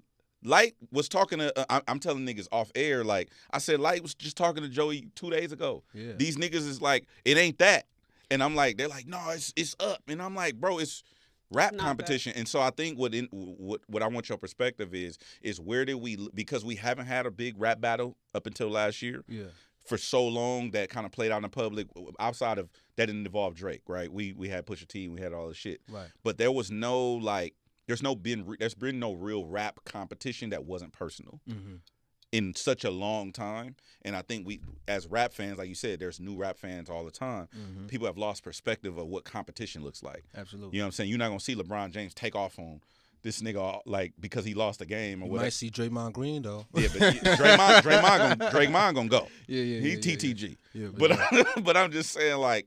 S1: Light was talking to, I'm telling niggas off air, like, I said, Light was just talking to Joey 2 days ago. Yeah. These niggas is like, it ain't that. And I'm like, they're like, no, it's up. And I'm like, bro, it's rap competition. And so I think what I want your perspective is where did because we haven't had a big rap battle up until last year. Yeah. For so long that kind of played out in the public outside of, that didn't involve Drake, right? We had Pusha T, we had all this shit.
S3: Right.
S1: But there was no, like, there's been no real rap competition that wasn't personal. Mm-hmm. in such a long time. And I think we, as rap fans, like you said, there's new rap fans all the time.
S3: Mm-hmm.
S1: People have lost perspective of what competition looks like.
S3: Absolutely.
S1: You know what I'm saying? You're not going to see LeBron James take off on this nigga like because he lost a game or
S3: You
S1: whatever.
S3: might see Draymond Green though.
S1: Yeah, but Draymond gonna go.
S3: Yeah.
S1: He's TTG.
S3: Yeah,
S1: But I'm just saying, like,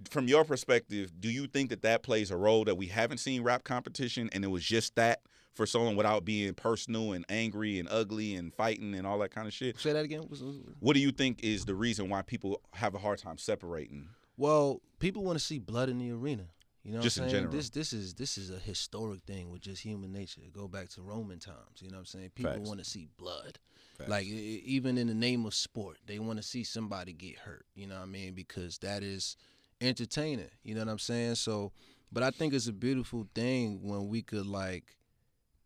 S1: from your perspective, do you think that plays a role that we haven't seen rap competition and it was just that for so long without being personal and angry and ugly and fighting and all that kind of shit?
S3: Say that again.
S1: What do you think is the reason why people have a hard time separating?
S3: Well, people want to see blood in the arena. You know
S1: Just
S3: what I'm
S1: in
S3: saying?
S1: general.
S3: This is a historic thing with just human nature. Go back to Roman times. You know what I'm saying? People
S1: Facts.
S3: want to see blood.
S1: Facts.
S3: Like even in the name of sport, they want to see somebody get hurt. You know what I mean? Because that is entertaining. You know what I'm saying? So, but I think it's a beautiful thing when we could like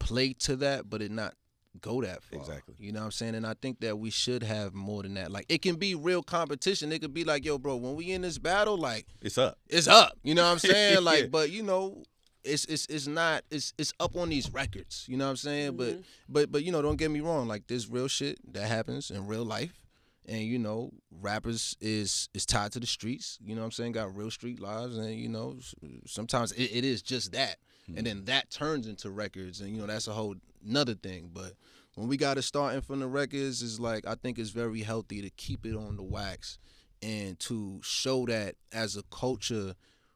S3: play to that, but it not go that far.
S1: Exactly.
S3: You know what I'm saying? And I think that we should have more than that. Like, it can be real competition. It could be like, yo, bro, when we in this battle, like,
S1: It's up.
S3: it's up. You know what I'm saying? Like,
S1: Yeah.
S3: but you know, it's not it's up on these records. You know what I'm saying?
S2: Mhm.
S3: But you know, don't get me wrong. Like, there's real shit that happens in real life. And, you know, rappers is tied to the streets. You know what I'm saying? Got real street lives. And, you know, sometimes it is just that. And then that turns into records. And, you know, that's a whole nother thing. But when we got it starting from the records, is like, I think it's very healthy to keep it on the wax and to show that as a culture,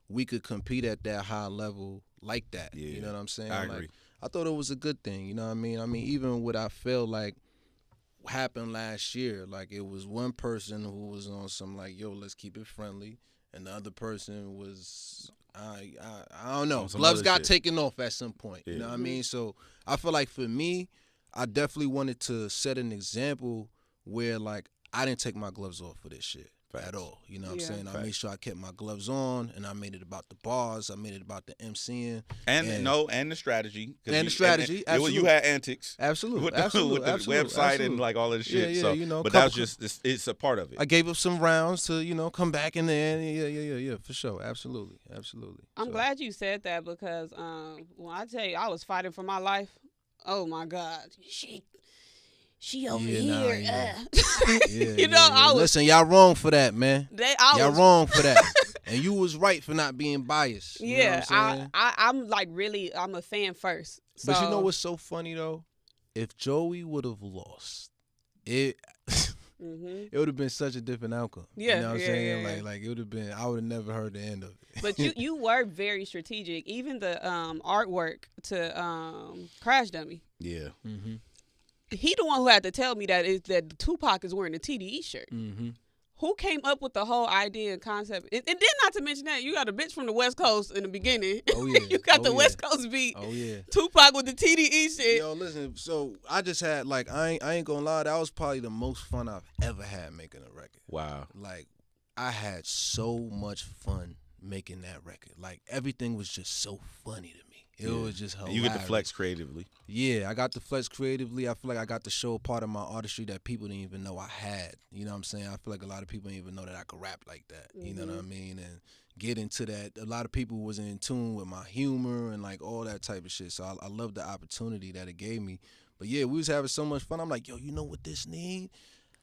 S3: we could compete at that high level like that.
S1: Yeah,
S3: You know what I'm saying?
S1: I
S3: Like,
S1: agree.
S3: I thought it was a good thing. You know what I mean? I mean, even what I feel like happened last year, like it was one person who was on some like, yo, let's keep it friendly, and the other person was I don't know.
S1: On some
S3: Gloves
S1: other
S3: got
S1: shit.
S3: taken off at some point. You
S1: Yeah.
S3: know what I mean? So I feel like for me, I definitely wanted to set an example where like I didn't take my gloves off for this shit. At all. You know what I'm
S2: Yeah.
S3: saying? I
S1: Facts.
S3: made sure I kept my gloves on, and I made it about the bars. I made it about the MCing.
S1: And the strategy. 'Cause
S3: And the strategy,
S1: you
S3: absolutely.
S1: had antics.
S3: Absolutely.
S1: With the,
S3: absolutely.
S1: with the
S3: absolutely,
S1: website and
S3: absolutely.
S1: like all of this shit.
S3: Yeah,
S1: so,
S3: you know,
S1: but
S3: couple-
S1: that's just it's a part of it.
S3: I gave up some rounds to, you know, come back in there. Yeah, for sure. Absolutely.
S2: I'm
S3: So,
S2: glad you said that because when I tell you I was fighting for my life, oh my God, she over
S3: Yeah,
S2: here.
S3: nah, yeah. Yeah,
S2: You know, I was.
S3: Listen, y'all wrong for that, man. Y'all
S2: was
S3: wrong for that. And you was right for not being biased. You know
S2: Yeah,
S3: what I'm saying?
S2: I'm like really, I'm a fan first. So,
S3: But you know what's so funny, though? If Joey would have lost, it
S2: Mhm.
S3: would have been such a different outcome.
S2: Yeah,
S3: You know what I'm
S2: yeah,
S3: saying?
S2: yeah, yeah.
S3: Like it would have been, I would have never heard the end of it.
S2: But you were very strategic. Even the artwork to Crash Dummy.
S1: Yeah.
S3: Mm-hmm.
S2: He the one who had to tell me that Tupac is wearing a TDE shirt.
S3: Mm-hmm.
S2: Who came up with the whole idea and concept? And then not to mention that you got a bitch from the West Coast in the beginning.
S3: Oh, yeah.
S2: You got
S3: Oh,
S2: the
S3: yeah.
S2: West Coast beat.
S3: Oh, yeah.
S2: Tupac with the TDE shit.
S3: Yo, listen, so I just had, like, I ain't gonna lie, that was probably the most fun I've ever had making a record.
S1: Wow.
S3: Like, I had so much fun making that record. Like, everything was just so funny to me. It was just
S1: And
S3: hilarious.
S1: you get to flex creatively.
S3: Yeah, I got to flex creatively. I feel like I got to show a part of my artistry that people didn't even know I had. You know what I'm saying? I feel like a lot of people didn't even know that I could rap like that. You know what I mean? And get into that. A lot of people was in tune with my humor and like all that type of shit. So I love the opportunity that it gave me. But yeah, we was having so much fun. I'm like, yo, you know what this need?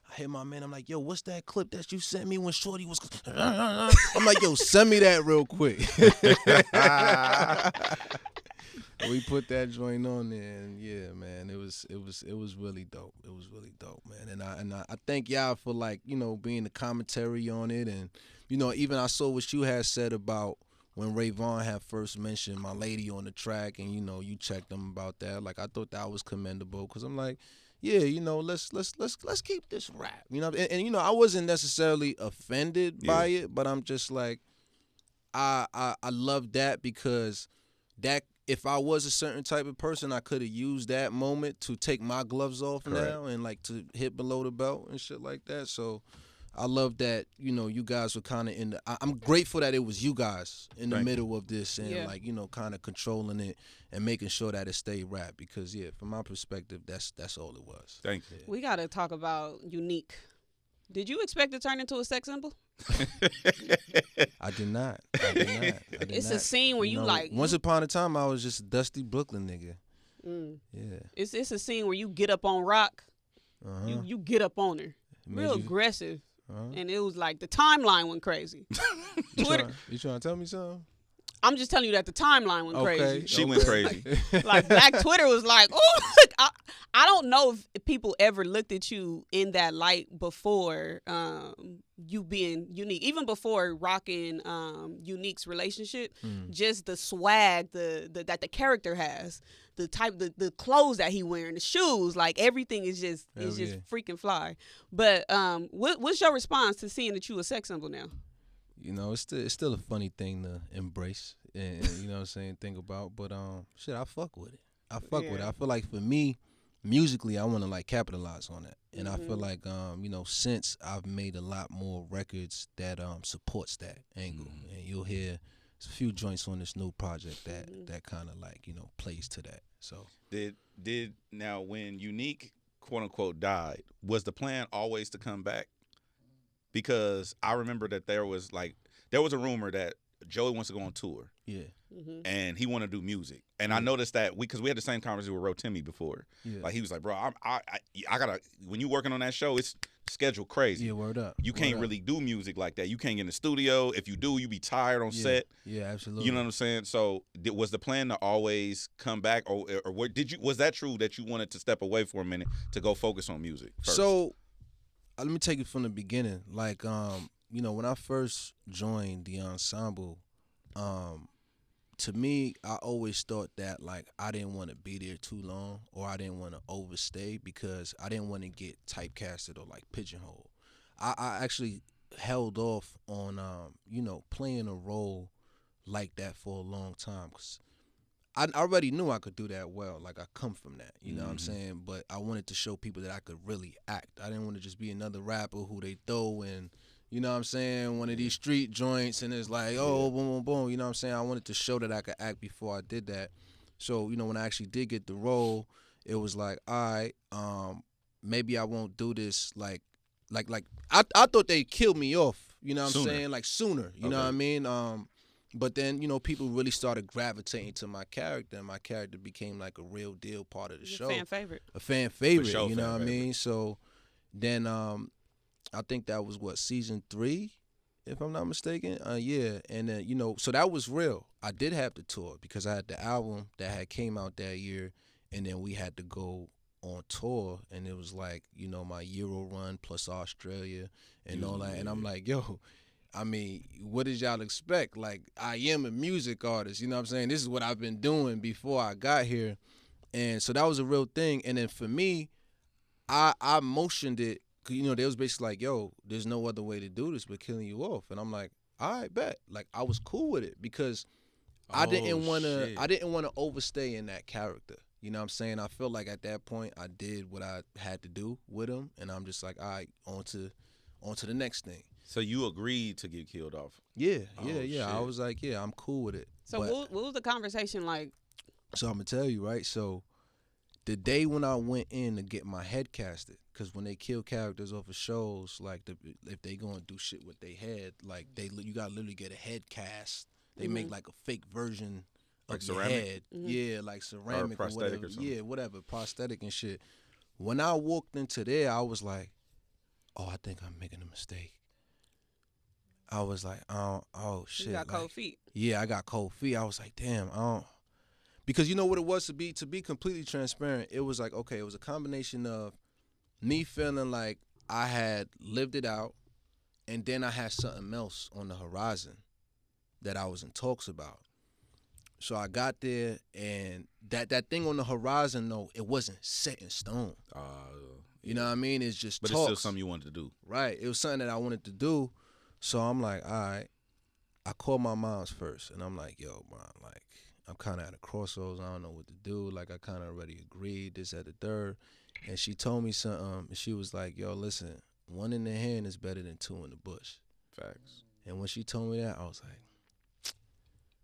S3: I hit my man. I'm like, yo, what's that clip that you sent me when Shorty was? I'm like, yo, send me that real quick. We put that joint on there, and yeah, man, it was really dope. It was really dope, man. And I thank y'all for, like, you know, being the commentary on it, and you know, even I saw what you had said about when Ray Vaughn had first mentioned my lady on the track, and you know, you checked them about that. Like, I thought that was commendable, because I'm like, yeah, you know, let's keep this rap, you know, and you know, I wasn't necessarily offended by it, but I'm just like, I love that, because that. If I was a certain type of person, I could have used that moment to take my gloves off now and like to hit below the belt and shit like that. So I love that, you know, you guys were kind of in the, I'm grateful that it was you guys in the middle of this and like, you know, kind of controlling it and making sure that it stayed rap, because yeah, from my perspective, that's all it was.
S1: Thank you.
S2: We got to talk about Unique. Did you expect to turn into a sex symbol?
S3: I did not.
S2: It's a scene where you
S3: know,
S2: like.
S3: Once upon a time, I was just a dusty Brooklyn nigga. Yeah.
S2: It's a scene where you get up on rock You get up on her, real aggressive, and it was like the timeline went crazy. Twitter,
S3: you trying to tell me something?
S2: I'm just telling you that the timeline went crazy.
S1: She went crazy.
S2: Like Black Twitter was like, oh, I don't know if people ever looked at you in that light before you being unique, even before rocking Unique's relationship. Just the swag that the character has, the clothes that he wearing, the shoes, like everything is just freaking fly. But what's your response to seeing that you a sex symbol now?
S3: You know, it's still a funny thing to embrace and you know what I'm saying, think about. But shit, I fuck with it. I feel like for me, musically, I want to like capitalize on that. And I feel like you know, since I've made a lot more records that supports that angle, and you'll hear a few joints on this new project that kind of like, you know, plays to that. So
S1: did now when Unique quote unquote died, was the plan always to come back? Because I remember that there was a rumor that Joey wants to go on tour. Yeah. And he want to do music. And I noticed that because we had the same conversation with Rotimi before. Yeah. Like he was like, bro, I gotta, when you working on that show, it's scheduled crazy.
S3: Yeah, word up.
S1: You can't really do music like that. You can't get in the studio. If you do, you be tired on set.
S3: Yeah, absolutely.
S1: You know what I'm saying? So was the plan to always come back, or was that true that you wanted to step away for a minute to go focus on music first?
S3: So let me take it from the beginning. Like, you know, when I first joined the ensemble, to me, I always thought that, like, I didn't want to be there too long, or I didn't want to overstay because I didn't want to get typecasted or, like, pigeonholed. I actually held off on, you know, playing a role like that for a long time because I already knew I could do that well. Like, I come from that, you know what I'm saying? But I wanted to show people that I could really act. I didn't want to just be another rapper who they throw in, you know what I'm saying, one of these street joints and it's like, oh, boom, boom, boom, you know what I'm saying? I wanted to show that I could act before I did that. So, you know, when I actually did get the role, it was like, all right, maybe I won't do this like I thought they'd kill me off, you know what I'm saying? Like sooner, you know what I mean? But then, you know, people really started gravitating to my character, and my character became like a real deal part of the show.
S2: A
S3: fan favorite, you know what I mean? So then I think that was, season 3, if I'm not mistaken? Yeah, and then, you know, so that was real. I did have to tour because I had the album that had came out that year, and then we had to go on tour, and it was like, you know, my Euro run plus Australia and all that. And I'm like, yo, I mean, what did y'all expect? Like, I am a music artist, you know what I'm saying? This is what I've been doing before I got here. And so that was a real thing. And then for me, I motioned it, cause, you know, they was basically like, yo, there's no other way to do this but killing you off. And I'm like, all right, bet. Like, I was cool with it because I didn't want to overstay in that character. You know what I'm saying? I felt like at that point I did what I had to do with him, and I'm just like, all right, on to the next thing.
S1: So you agreed to get killed off?
S3: Yeah. I was like, yeah, I'm cool with it.
S2: So what was the conversation like?
S3: So I'm going to tell you, right? So the day when I went in to get my head casted, because when they kill characters off of shows, like if they going to do shit with their head, like you got to literally get a head cast. They make like a fake version
S1: like
S3: of your
S1: ceramic?
S3: head. Yeah, like ceramic
S1: or prosthetic
S3: whatever.
S1: or something.
S3: Yeah, whatever, prosthetic and shit. When I walked into there, I was like, oh, I think I'm making a mistake. I was like, oh shit.
S2: You got cold feet.
S3: Yeah, I got cold feet. I was like, damn, because you know what it was, to be completely transparent, it was like, okay, it was a combination of me feeling like I had lived it out, and then I had something else on the horizon that I was in talks about. So I got there, and that thing on the horizon, though, it wasn't set in stone. You know what I mean? It's just
S1: But
S3: talks.
S1: it's still something you wanted to do.
S3: Right. It was something that I wanted to do. So I'm like, all right. I called my mom's first, and I'm like, yo, mom, like, I'm kind of at a crossroads. I don't know what to do. Like, I kind of already agreed, this, that, the third. And she told me something, and she was like, yo, listen, 1 in the hand is better than 2 in the bush.
S1: Facts.
S3: And when she told me that, I was like,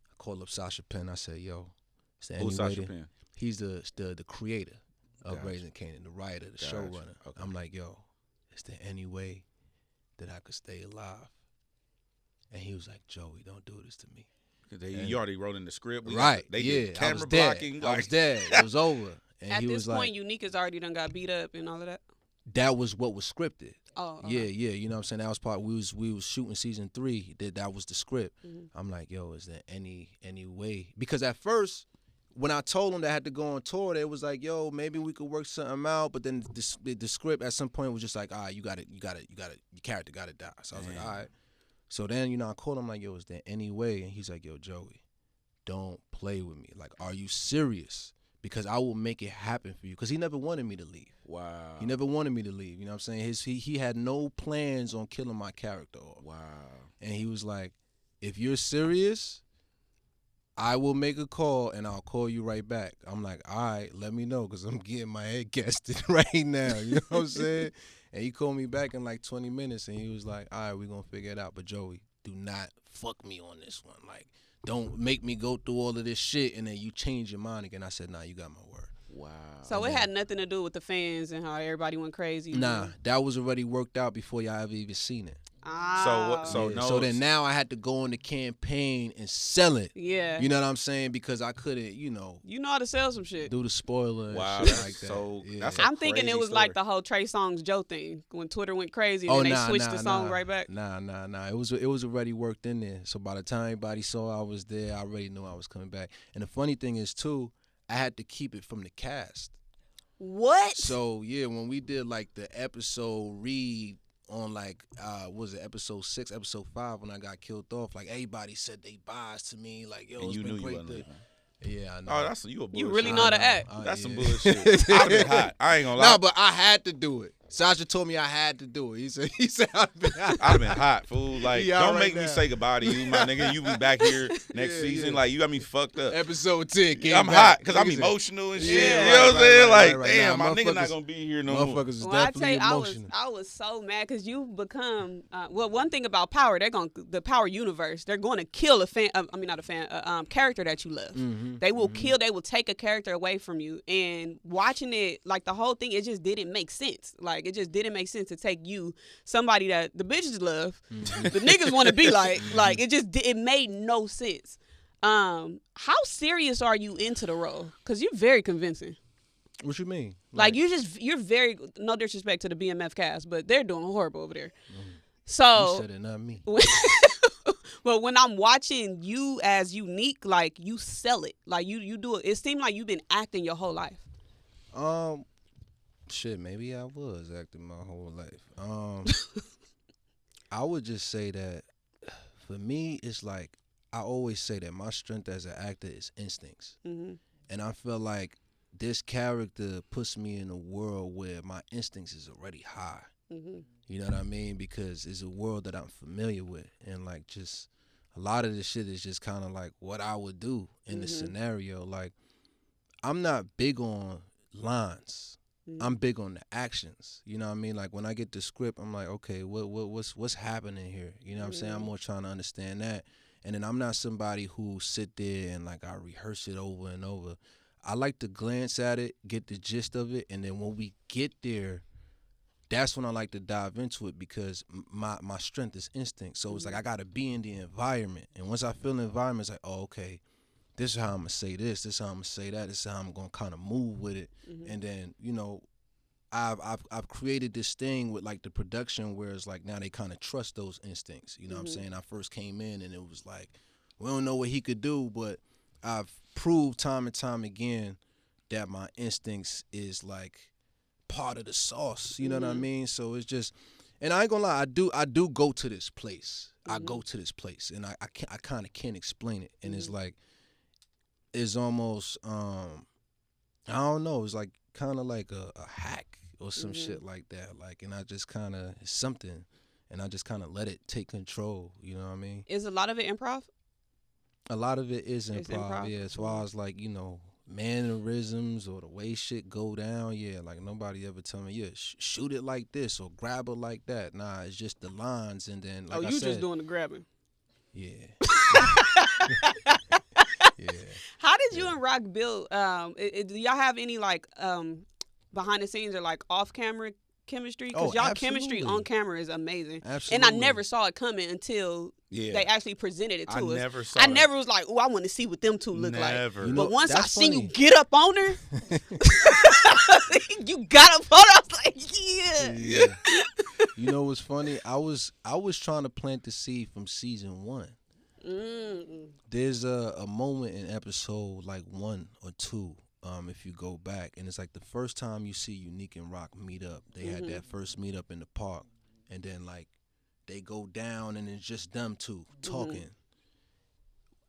S3: I called up Sasha Penn. I said, yo, is there any
S1: Who's
S3: way
S1: Sasha
S3: to-
S1: Penn?
S3: He's the creator of
S1: Gotcha.
S3: Raising Kanan, the writer, the
S1: Gotcha.
S3: showrunner.
S1: Okay.
S3: I'm like, yo, is there any way that I could stay alive? And he was like, Joey, don't do this to me.
S1: You already wrote in the script. They did
S3: I was
S1: camera
S3: dead.
S1: blocking.
S3: I was dead. It was over. And
S2: At
S3: he
S2: this
S3: was
S2: point,
S3: like,
S2: Unique has already done got beat up and all of that.
S3: that was what was scripted.
S2: Oh, okay.
S3: Yeah, you know what I'm saying? That was part. We was shooting season 3. That was the script. I'm like, yo, is there any way? Because at first, when I told them that I had to go on tour, they was like, yo, maybe we could work something out. But then the script at some point was just like, all right, your character got to die. So I was like, all right. So then, you know, I called him like, yo, is there any way? And he's like, yo, Joey, don't play with me. Like, are you serious? Because I will make it happen for you. Because he never wanted me to leave.
S1: Wow.
S3: He never wanted me to leave. You know what I'm saying? He had no plans on killing my character off.
S1: Wow.
S3: And he was like, if you're serious, I will make a call and I'll call you right back. I'm like, all right, let me know because I'm getting my head gasted right now. You know what I'm saying? And he called me back in like 20 minutes and he was like, all right, we're going to figure it out. But Joey, do not fuck me on this one. Like, don't make me go through all of this shit and then you change your mind again. I said, nah, you got my word.
S1: Wow.
S2: So it had nothing to do with the fans and how everybody went crazy?
S3: Nah, that was already worked out before y'all ever even seen it.
S2: Ah.
S3: So then now I had to go on the campaign and sell it.
S2: Yeah.
S3: You know what I'm saying? Because I couldn't, you know.
S2: You know how to sell some shit.
S3: Do the spoiler and
S1: Wow,
S3: shit
S1: that's
S3: like that.
S1: so.
S3: Yeah.
S1: That's a
S2: I'm thinking
S1: crazy
S2: it was
S1: story.
S2: like the whole Trey Songz Joe thing when Twitter went crazy and then they switched the song right back.
S3: Nah. It was already worked in there. So by the time everybody saw I was there, I already knew I was coming back. And the funny thing is too, I had to keep it from the cast.
S2: What?
S3: So yeah, when we did like the episode read on like was it episode 6, episode 5 when I got killed off, like everybody said they buys to me, like yo,
S1: And
S3: it's
S1: you
S3: been
S1: knew
S3: great.
S1: you wasn't.
S3: Yeah, I know.
S1: Oh, that's you a bullshit.
S2: You really know how to act.
S1: That's
S3: yeah.
S1: some bullshit. I'd have been hot. I ain't gonna lie.
S3: No, but I had to do it. Sasha told me I had to do it. He said I'd been hot.
S1: I'd have been hot, fool. Like,
S3: Yeah,
S1: don't
S3: right
S1: make me
S3: now.
S1: say goodbye to you, my nigga. You be back here next season.
S3: Yeah.
S1: Like, you got me fucked up.
S3: Episode 10 came
S1: I'm
S3: back.
S1: hot because I'm
S3: Niggas said-
S1: emotional and shit.
S3: Yeah,
S1: you know what I'm saying?
S3: right.
S1: Like, damn,
S3: Nah,
S1: my nigga not
S3: motherfuckers-
S1: gonna be here no more.
S3: Motherfuckers is
S2: Well, I tell
S3: definitely
S2: you,
S3: emotional.
S2: I was so mad because you've become one thing about Power. The Power universe. They're going to kill a fan. Not a fan. Character that you love.
S3: Mm-hmm.
S2: They will kill. They will take a character away from you. And watching it, like the whole thing, it just didn't make sense. Like it just didn't make sense to take you, somebody that the bitches love, the niggas want to be like. Like it made no sense. How serious are you into the role? Because you're very convincing.
S3: What you mean?
S2: Like you're very, no disrespect to the BMF cast, but they're doing horrible over there. So
S3: you said it, not me.
S2: but when I'm watching you as unique, like you sell it, like you do it. It seemed like you've been acting your whole life.
S3: Shit, maybe I was acting my whole life. I would just say that for me, it's like I always say that my strength as an actor is instincts,
S2: Mm-hmm.
S3: and I feel like this character puts me in a world where my instincts is already high.
S2: Mm-hmm.
S3: You know what I mean? Because it's a world that I'm familiar with, and like just a lot of this shit is just kind of like what I would do in the scenario. Like I'm not big on lines. I'm big on the actions. You know what I mean? Like when I get the script, I'm like, okay, what's happening here? You know what I'm saying? I'm more trying to understand that. And then I'm not somebody who sit there and like I rehearse it over and over. I like to glance at it, get the gist of it, and then when we get there, that's when I like to dive into it because my strength is instinct. So it's like I gotta be in the environment. And once I feel the environment, it's like, oh, okay, this is how I'm gonna say this is how I'm gonna say that, this is how I'm gonna kind of move with it. And then, you know, I've created this thing with like the production where it's like now they kind of trust those instincts. You know what I'm saying? I first came in and it was like, we don't know what he could do, but I've proved time and time again that my instincts is like part of the sauce. You know what I mean? So it's just, and I ain't gonna lie, I do go to this place. I go to this place and I kind of can't explain it. And it's like, it's almost, I don't know, it's like kind of like a hack or some shit like that. Like, and I just kind of, it's something, and I just kind of let it take control. You know what I mean?
S2: Is a lot of it improv?
S3: A lot of it is
S2: It's
S3: improv,
S2: improv?
S3: yeah. As far as like, you know, mannerisms or the way shit go down, yeah. Like nobody ever tell me, yeah, shoot it like this or grab it like that. Nah, it's just the lines, and then like I
S2: you
S3: said,
S2: just doing the grabbing.
S3: yeah. Yeah.
S2: How did you and Rock build? Do y'all have any like behind the scenes or like off camera chemistry? Because y'all chemistry on camera is amazing. Absolutely. And I never saw it coming until they actually presented it to us. I never was like, oh, I want to see what them two look like.
S3: You know,
S2: but once I seen
S3: funny.
S2: you get up on her, you got up on her, I was like, yeah.
S3: You know what's funny? I was trying to plant the seed from season 1. There's a moment in episode like 1 or 2, if you go back, and it's like the first time you see Unique and Rock meet up. They had that first meet up in the park, and then like they go down and it's just them two talking.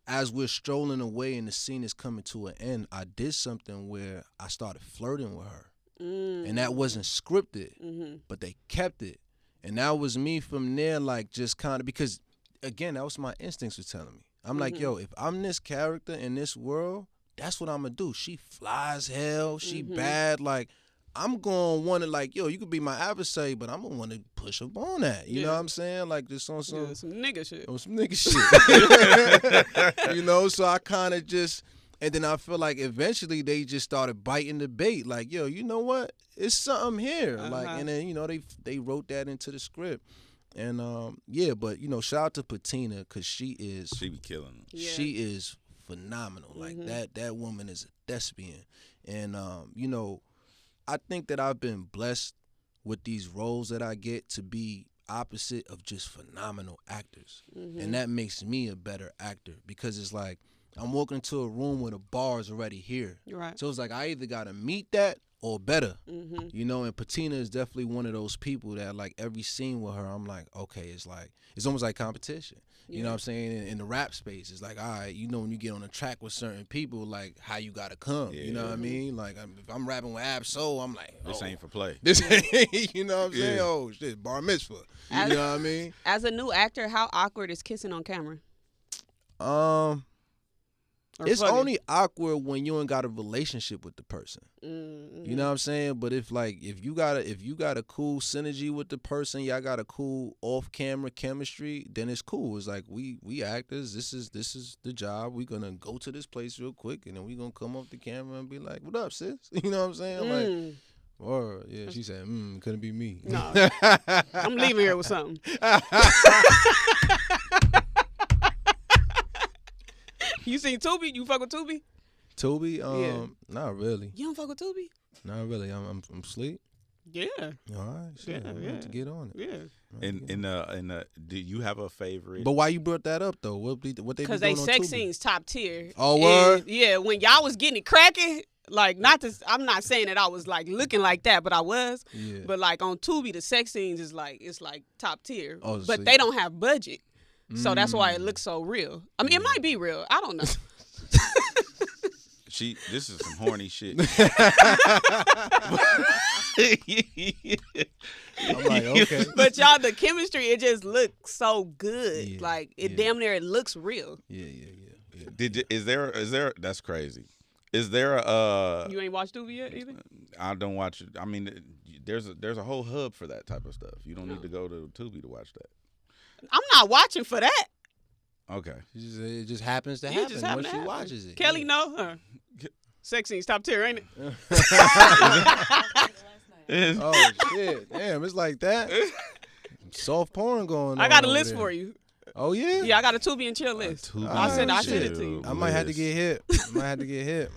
S3: As we're strolling away and the scene is coming to an end, I did something where I started flirting with her. And that wasn't scripted, but they kept it. And that was me from there, like just kind of, because again, that was my instincts were telling me. I'm like, yo, if I'm this character in this world, that's what I'm going to do. She fly as hell. She bad. Like, I'm going to want to, like, yo, you could be my adversary, but I'm going to want to push up on that. You know what I'm saying? Like, just on some
S2: nigga shit.
S3: On some nigga shit. You know, so I kind of just, and then I feel like eventually they just started biting the bait. Like, yo, you know what? It's something here. Like, and then, you know, they wrote that into the script. And, but, you know, shout out to Patina, because she
S1: be killing it.
S3: She is phenomenal. Like, that woman is a thespian. And, you know, I think that I've been blessed with these roles that I get to be opposite of just phenomenal actors. And that makes me a better actor, because it's like I'm walking into a room where the bar is already here.
S2: Right.
S3: So it's like I either got to meet that or better. You know, and Patina is definitely one of those people that, like, every scene with her, I'm like, okay, it's almost like competition. You know what I'm saying? In the rap space, it's like, all right, you know, when you get on a track with certain people, like, how you got to come. You know what I mean? Like, if I'm rapping with Ab-Soul, I'm like,
S1: this ain't for play.
S3: This ain't, you know what I'm saying? Oh, shit, bar mitzvah. You know what I mean?
S2: As a new actor, how awkward is kissing on camera?
S3: It's only awkward when you ain't got a relationship with the person. You know what I'm saying? But if you got a cool synergy with the person, y'all got a cool off-camera chemistry, then it's cool. It's like we actors, this is the job. We gonna go to this place real quick, and then we gonna come off the camera and be like, "What up, sis?" You know what I'm saying? Like, or she said, couldn't be me.
S2: No, I'm leaving here with something. You seen Tubi? You fuck with Tubi?
S3: Tubi? Not really.
S2: You don't fuck with Tubi?
S3: Not really. I'm asleep.
S2: Yeah.
S3: All right. Shit. I want to get on it.
S2: Yeah.
S1: And do you have a favorite?
S3: But why you brought that up though? What they be doing on Tubi?
S2: Because they sex scenes top tier.
S3: Oh, word?
S2: Yeah. When y'all was getting it cracking, like, I'm not saying that I was like looking like that, but I was.
S3: Yeah.
S2: But like on Tubi, the sex scenes is like top tier.
S3: Oh,
S2: but they don't have budget. So that's why it looks so real. I mean, it might be real. I don't know.
S1: This is some horny shit.
S3: I'm like, okay.
S2: But y'all, the chemistry, it just looks so good. Like, it damn near, it looks real.
S3: Yeah.
S1: Is there? That's crazy. Is there a?
S2: You ain't watched Tubi yet either?
S1: I don't watch it. I mean, there's a whole hub for that type of stuff. You don't need to go to Tubi to watch that.
S2: I'm not watching for that.
S1: Okay.
S3: It just happens to happen when she watches it.
S2: Kelly, no? Huh? Sex scenes top tier, ain't it?
S3: Oh, shit. Damn, it's like that. Soft porn going on.
S2: I got a list for you.
S3: Oh, yeah?
S2: Yeah, I got a Tubi and Chill list. I sent it to you.
S3: I might have to get hit. I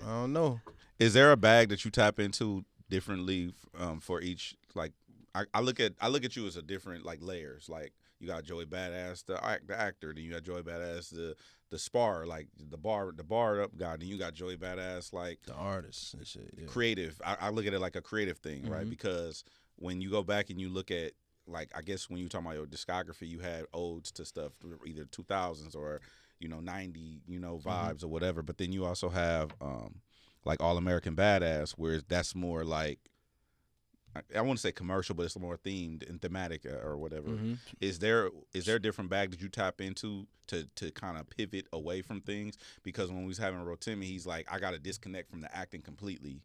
S3: don't know.
S1: Is there a bag that you tap into differently for each? Like, I look at you as a different, like, layers. Like, you got Joey Badass, the actor. Then you got Joey Badass, the spar, like the bar up guy. Then you got Joey Badass, like
S3: the artist and shit. Yeah.
S1: Creative. I look at it like a creative thing, right? Because when you go back and you look at, like, I guess when you talking about your discography, you had odes to stuff either 2000s or 90 vibes or whatever. But then you also have like All American Badass, where that's more like, I want to say commercial, but it's more themed and thematic or whatever. Is there a different bag that you tap into to kind of pivot away from things? Because when we was having Rotimi, he's like, I got to disconnect from the acting completely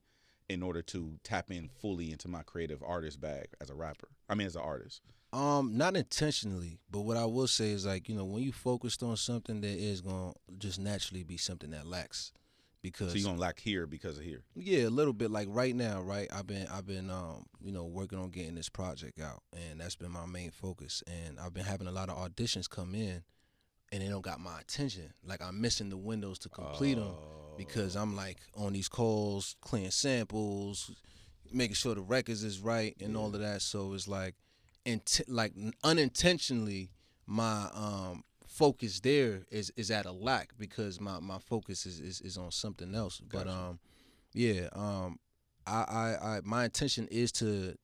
S1: in order to tap in fully into my creative artist bag as a rapper. I mean, as an artist.
S3: Not intentionally, but what I will say is, like, when you focused on something, there is going to just naturally be something that lacks. because
S1: So you gonna lack here because of here?
S3: Yeah, a little bit. Like right now, right? I've been working on getting this project out, and that's been my main focus. And I've been having a lot of auditions come in, and they don't got my attention. Like I'm missing the windows to complete them because I'm like on these calls, clearing samples, making sure the records is right, and all of that. So it's like, unintentionally, my focus there is at a lack because my focus is on something else. Gotcha. But I my intention is to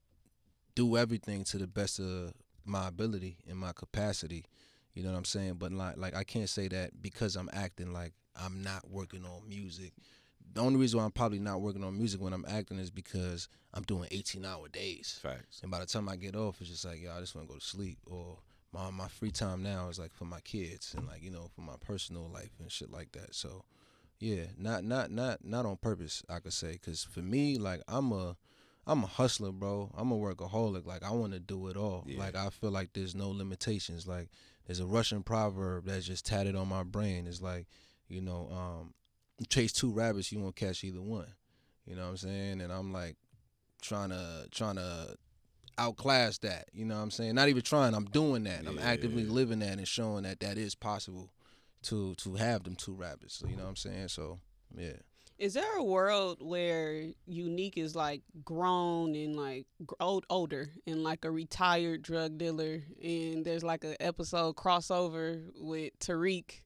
S3: do everything to the best of my ability and my capacity. You know what I'm saying? But like I can't say that because I'm acting like I'm not working on music. The only reason why I'm probably not working on music when I'm acting is because I'm doing 18-hour days.
S1: Facts.
S3: And by the time I get off, it's just like, yo, I just want to go to sleep. Or my free time now is like for my kids and like, for my personal life and shit like that. So, yeah, not on purpose, I could say. Because for me, like, I'm a hustler, bro. I'm a workaholic. Like, I want to do it all. Yeah. Like, I feel like there's no limitations. Like, there's a Russian proverb that's just tatted on my brain. It's like, you chase two rabbits, you won't catch either one. You know what I'm saying? And I'm like trying to outclass that. You know what I'm saying? Not even trying, I'm doing that. Yeah, I'm actively living that and showing that is possible to have them two rabbits. So, you know what I'm saying? So, yeah.
S2: Is there a world where Unique is like grown and like older and like a retired drug dealer, and there's like an episode crossover with Tariq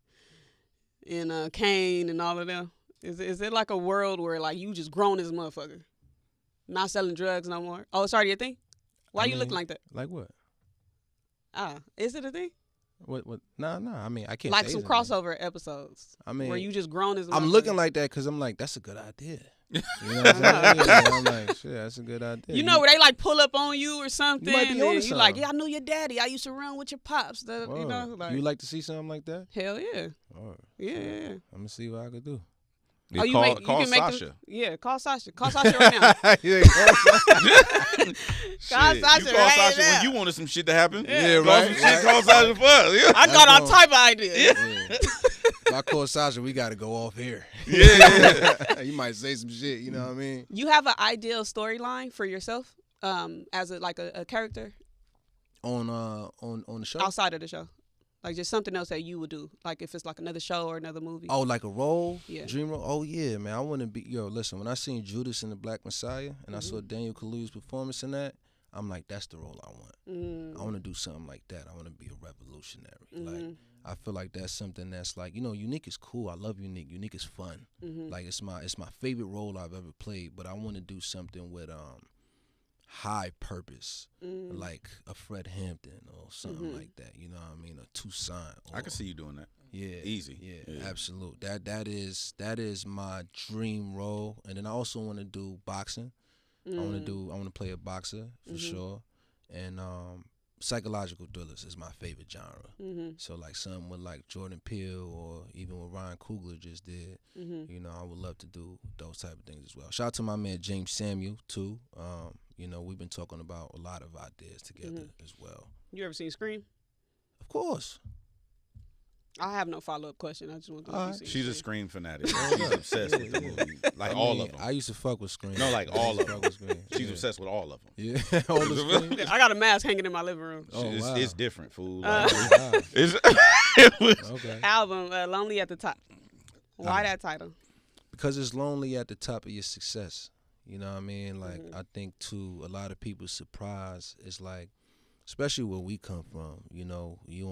S2: and Kane and all of them? Is it like a world where like you just grown as a motherfucker, not selling drugs no more? Oh, it's already a thing? Why you looking like that?
S3: Like what?
S2: Is it a thing?
S3: What? Nah. I mean, I can't
S2: like
S3: say
S2: some
S3: anything.
S2: crossover episodes. I mean, where you just grown as a
S3: I'm
S2: motherfucker.
S3: looking like that because I'm like, that's a good idea. You know what I'm saying? Yeah, I'm like, shit, that's a good idea.
S2: You know where they like pull up on you or something,
S3: you might be
S2: and you
S3: something.
S2: like, yeah, I knew your daddy. I used to run with your pops. You know, like,
S3: you like to see something like that?
S2: Hell yeah.
S3: Right.
S2: Yeah.
S3: I'm gonna see what I could do.
S1: Yeah, call Sasha.
S2: Call Sasha. Call Sasha right now. Call Sasha
S1: you call Sasha when you wanted some shit to happen.
S3: Yeah, right.
S1: Call Sasha for us. Yeah.
S2: I got all type of ideas.
S3: Yeah. If I call Sasha, we got to go off here.
S1: Yeah.
S3: You might say some shit. You know what I mean?
S2: You have an ideal storyline for yourself, as a character
S3: on the show,
S2: outside of the show. Like just something else that you would do. Like if it's like another show or another movie.
S3: Oh, like a role?
S2: Yeah.
S3: Dream role? Oh, yeah, man. I want to be, listen, when I seen Judas in the Black Messiah and I saw Daniel Kaluuya's performance in that, I'm like, that's the role I want. I want to do something like that. I want to be a revolutionary. Like, I feel like that's something that's like, Unique is cool. I love Unique. Unique is fun. Like, it's my favorite role I've ever played, but I want to do something with, high purpose, like a Fred Hampton or something like that. You know what I mean? A Toussaint.
S1: I can see you doing that.
S3: Yeah,
S1: easy.
S3: Yeah, absolute. That is my dream role. And then I also want to do boxing. I want to play a boxer for sure. And psychological thrillers is my favorite genre. So like something with like Jordan Peele or even what Ryan Coogler just did. I would love to do those type of things as well. Shout out to my man James Samuel too. We've been talking about a lot of ideas together as well.
S2: You ever seen Scream?
S3: Of course.
S2: I have no follow-up question. I just want to know if you seen
S1: She's a
S2: Scream.
S1: Scream fanatic. She's obsessed with the movie. Like all of them.
S3: I used to fuck with Scream.
S1: No, like all of them. She's obsessed with all of them.
S3: Yeah, all the Scream.
S2: I got a mask hanging in my living room.
S3: Oh, wow.
S1: It's different, fool.
S3: Okay.
S2: Album, Lonely at the Top. Why that title?
S3: Because it's lonely at the top of your success. You know what I mean? Like, I think, to a lot of people's surprise, it's like, especially where we come from, you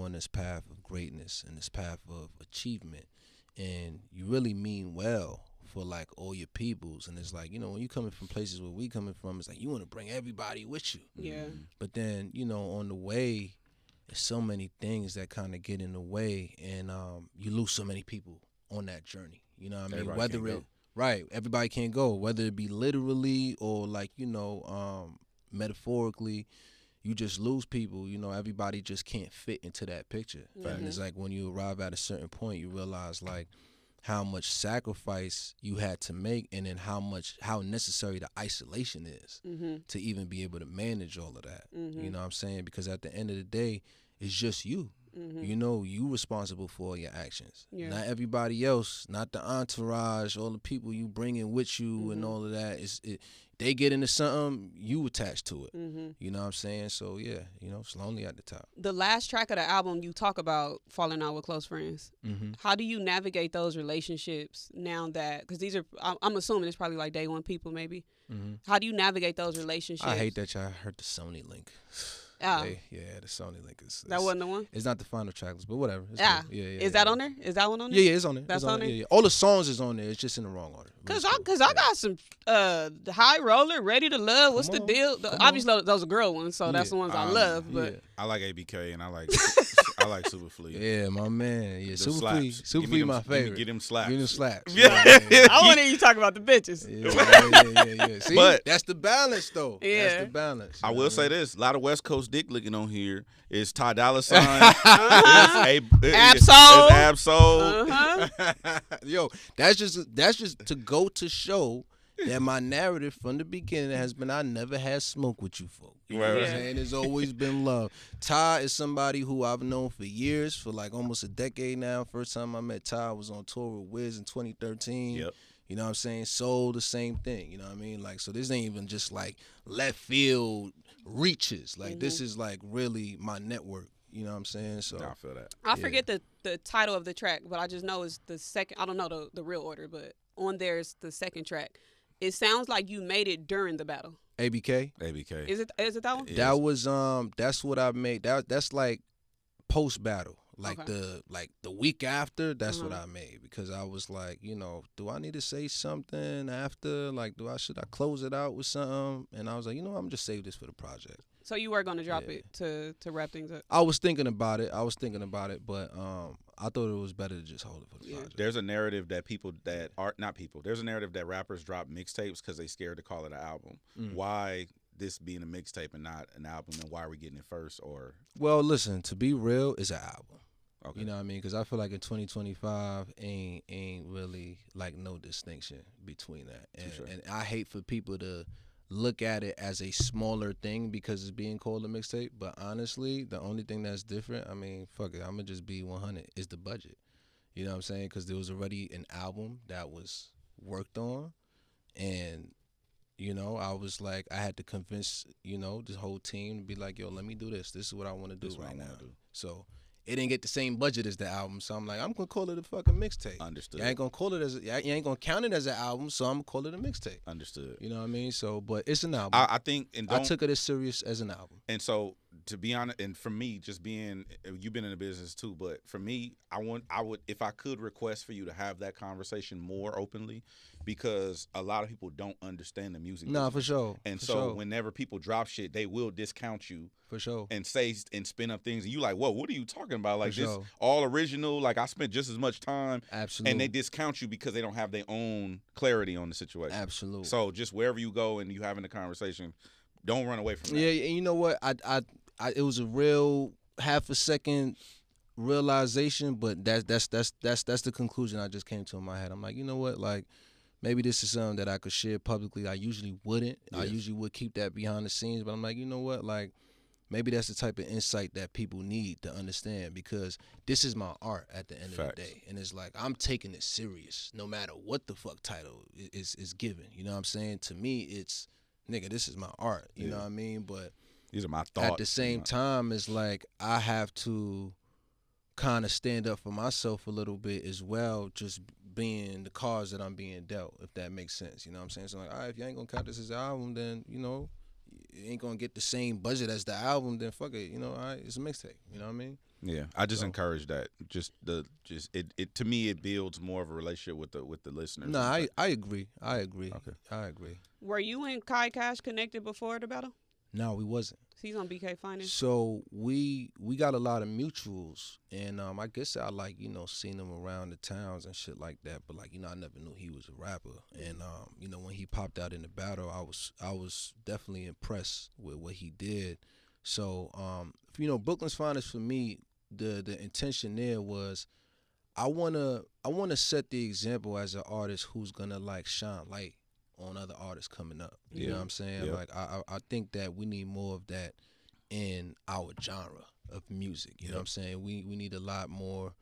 S3: on this path of greatness and this path of achievement, and you really mean well for, like, all your peoples. And it's like, when you coming from places where we coming from, it's like you want to bring everybody with you.
S2: Yeah.
S3: But then, on the way, there's so many things that kind of get in the way, and you lose so many people on that journey. You know what I mean?
S1: Everybody
S3: Right, everybody can't go, whether it be literally or like, metaphorically, you just lose people. Everybody just can't fit into that picture. And it's like when you arrive at a certain point, you realize like how much sacrifice you had to make, and then how necessary the isolation is to even be able to manage all of that. You know what I'm saying? Because at the end of the day, it's just you. You know you responsible for your actions.
S2: Yeah.
S3: Not everybody else, not the entourage, all the people you bringing with you and all of that. They get into something, you attached to it. You know what I'm saying? So yeah, you know, it's lonely at the top.
S2: The last track of the album, you talk about falling out with close friends. How do you navigate those relationships now that, because these are, I'm assuming it's probably like day one people maybe. How do you navigate those relationships?
S3: I hate that y'all heard the Sony link.
S2: Oh.
S3: The Sony link is.
S2: That wasn't the one?
S3: It's not the final track list, but whatever. It's
S2: Yeah.
S3: cool.
S2: Is that on there? Is that one on there?
S3: Yeah, it's on there.
S2: That's
S3: it's
S2: on there?
S3: Yeah. All the songs is on there. It's just in the wrong order.
S2: Cause I got some the High Roller, Ready to Love. What's the deal? Obviously those are girl ones, so that's the ones I love. But
S1: I like ABK and I like Super Flea.
S3: Yeah, my man. Yeah, Super Flea. Super
S1: Flea
S3: my favorite.
S1: Get him slaps.
S3: Get him slaps.
S1: Yeah.
S2: I want to hear you talk about the bitches.
S3: Yeah. See,
S1: but
S3: that's the balance though.
S2: Yeah.
S3: That's the balance.
S1: I will say this: a lot of West Coast dick licking on here. Is Ty Dolla $ign.
S2: Absol.
S3: Yo, that's just to go to show that my narrative from the beginning has been I never had smoke with you folk. You know what I'm saying? It's always been love. Ty is somebody who I've known for years, for like almost a decade now. First time I met Ty, I was on tour with Wiz in 2013.
S1: Yep.
S3: You know what I'm saying? Soul, the same thing. You know what I mean? Like, so this ain't even just like left field reaches. Like, this is like really my network. You know what I'm saying? So
S1: I feel that.
S2: I forget the title of the track, but I just know it's the second. I don't know the real order, but on there's the second track. It sounds like you made it during the battle.
S3: ABK.
S2: Is it that one?
S3: That was that's what I made. That's like post battle. Like the week after, that's what I made, because I was like, you know, do I need to say something after? Like, should I close it out with something? And I was like, you know, I'm just save this for the project.
S2: So you were gonna drop it to wrap things up?
S3: I was thinking about it, but I thought it was better to just hold it for the project.
S1: There's a narrative that there's a narrative that rappers drop mixtapes because they scared to call it an album. Why this being a mixtape and not an album, and why are we getting it first? Or
S3: well, listen, to be real, it's an album.
S1: Okay.
S3: You know what I mean? Because I feel like in 2025 ain't really like no distinction between that. And I hate for people to look at it as a smaller thing because it's being called a mixtape. But honestly, the only thing that's different, I mean, fuck it, I'm going to just be 100, is the budget. You know what I'm saying? Because there was already an album that was worked on. And, you know, I was like, I had to convince, you know, this whole team to be like, yo, let me do this. This is what I want to do right now. So it didn't get the same budget as the album, so I'm like, I'm gonna call it a fucking mixtape.
S1: Understood.
S3: You ain't gonna count it as an album, so I'm gonna call it a mixtape.
S1: Understood.
S3: You know what I mean? So, but it's an album.
S1: I think, and
S3: I took it as serious as an album.
S1: And so, to be honest, and for me, just being, you've been in the business too, but for me, I would, if I could request for you to have that conversation more openly, because a lot of people don't understand the music.
S3: Nah, for sure.
S1: And so, whenever people drop shit, they will discount you.
S3: For sure.
S1: And say and spin up things, and you like, whoa, what are you talking about? Like,
S3: for
S1: this
S3: sure.
S1: All original. Like, I spent just as much time.
S3: Absolutely.
S1: And they discount you because they don't have their own clarity on the situation.
S3: Absolutely.
S1: So just wherever you go and you having a conversation, don't run away from that.
S3: Yeah, and you know what? I it was a real half a second realization, but that's the conclusion I just came to in my head. I'm like, you know what? Like, maybe this is something that I could share publicly. I usually wouldn't. Yes. I usually would keep that behind the scenes, but I'm like, you know what? Like, maybe that's the type of insight that people need to understand, because this is my art at the end of the day. And it's like, I'm taking it serious no matter what the fuck title is given. You know what I'm saying? To me, it's, nigga, this is my art. You know what I mean? But
S1: these are my thoughts.
S3: At the same time, it's like I have to kind of stand up for myself a little bit as well, just being the cards that I'm being dealt, if that makes sense. You know what I'm saying? So like, all right, if you ain't gonna count this as an album, then, you know, you ain't gonna get the same budget as the album, then fuck it, you know, all right, it's a mixtape. You know what I mean?
S1: Yeah, I just encourage that. It to me, it builds more of a relationship with the listeners.
S3: No, I agree. Okay. I agree.
S2: Were you and Kai Cash connected before the battle?
S3: No, we wasn't.
S2: He's on BK Finance.
S3: So we got a lot of mutuals, and I guess I like, you know, seen him around the towns and shit like that. But like, you know, I never knew he was a rapper. And you know, when he popped out in the battle, I was definitely impressed with what he did. So you know, Brooklyn's Finest for me, the intention there was, I wanna set the example as an artist who's gonna like shine light on other artists coming up. You know what I'm saying?
S1: Yeah.
S3: Like I think that we need more of that in our genre of music. You know what I'm saying? We need a lot more,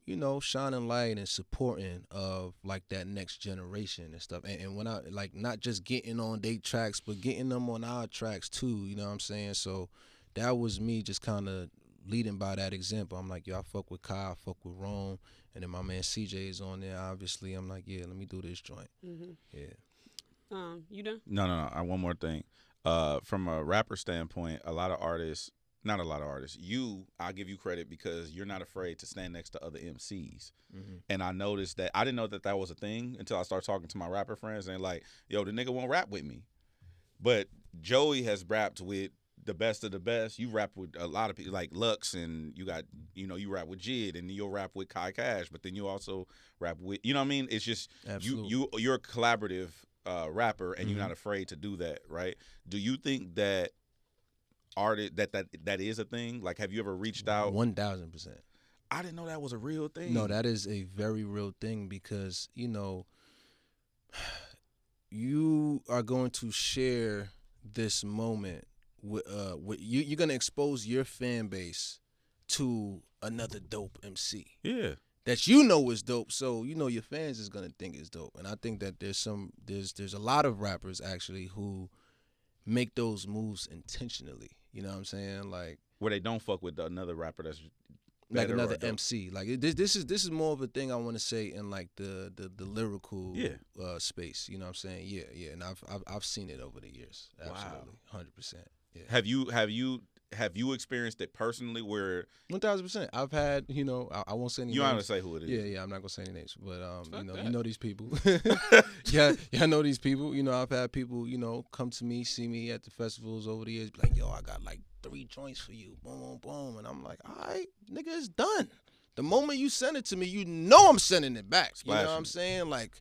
S3: you know, shining light and supporting of like that next generation and stuff. And when I like not just getting on their tracks, but getting them on our tracks too. You know what I'm saying? So that was me just kind of leading by that example. I'm like, yo, I fuck with Kai, I fuck with Rome, and then my man CJ is on there. Obviously, I'm like, yeah, let me do this joint. Yeah.
S2: You done?
S1: No. One more thing. From a rapper standpoint, not a lot of artists. I'll give you credit because you're not afraid to stand next to other MCs. And I noticed that I didn't know that was a thing until I started talking to my rapper friends and like, yo, the nigga won't rap with me. But Joey has rapped with the best of the best. You rap with a lot of people like Lux, and you got, you know, you rap with Jid, and you'll rap with Kai Cash, but then you also rap with, you know what I mean? It's just you're a collaborative rapper, and you're not afraid to do that, right? Do you think that that is a thing? Like, have you ever reached out?
S3: 1,000%.
S1: I didn't know that was a real thing.
S3: No, that is a very real thing because, you know, you are going to share this moment with you're going to expose your fan base to another dope MC.
S1: Yeah.
S3: That you know is dope, so you know your fans is going to think it's dope. And I think that there's a lot of rappers actually who make those moves intentionally. You know what I'm saying? Like
S1: where they don't fuck with another rapper that's
S3: like another MC. Like this is more of a thing I want to say in like the lyrical space. You know what I'm saying? Yeah. And I've seen it over the years. Absolutely, 100%. Yeah.
S1: Have you experienced it personally where
S3: 1,000%? I've had, you know, I won't say any names.
S1: You don't have to say who it is.
S3: Yeah, I'm not gonna say any names, but you know these people. yeah, I know these people. You know, I've had people, you know, come to me, see me at the festivals over the years, be like, yo, I got like 3 joints for you, boom, boom, boom, and I'm like, all right, nigga, it's done. The moment you send it to me, you know I'm sending it back. You know what I'm saying? Like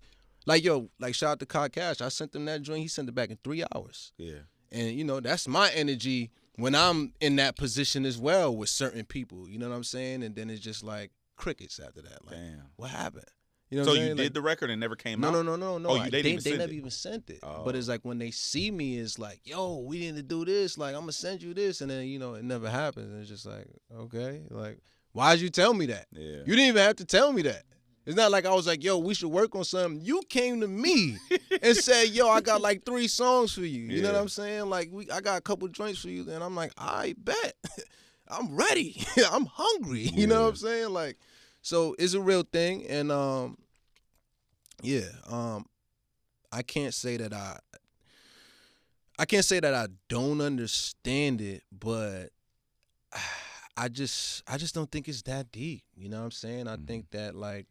S3: yo, like shout out to Kai Cash. I sent him that joint. He sent it back in 3 hours. Yeah. And you know that's my energy when I'm in that position as well with certain people, you know what I'm saying? And then it's just like crickets after that. Like, damn, what happened? You know
S1: so
S3: what I'm
S1: you
S3: saying?
S1: did the record and never came out?
S3: No.
S1: Oh, they
S3: never even sent it. Oh. But it's like when they see me, it's like, yo, we need to do this. Like, I'm going to send you this. And then, you know, it never happens. And it's just like, okay. Like, why'd you tell me that? Yeah. You didn't even have to tell me that. It's not like I was like, yo, we should work on something. You came to me and said, yo, I got like 3 songs for you. You know what I'm saying? Like, I got a couple joints for you. And I'm like, I bet. I'm ready. I'm hungry. You know what I'm saying? Like, so it's a real thing. And, I can't say that I don't understand it, but I just don't think it's that deep. You know what I'm saying? I think that like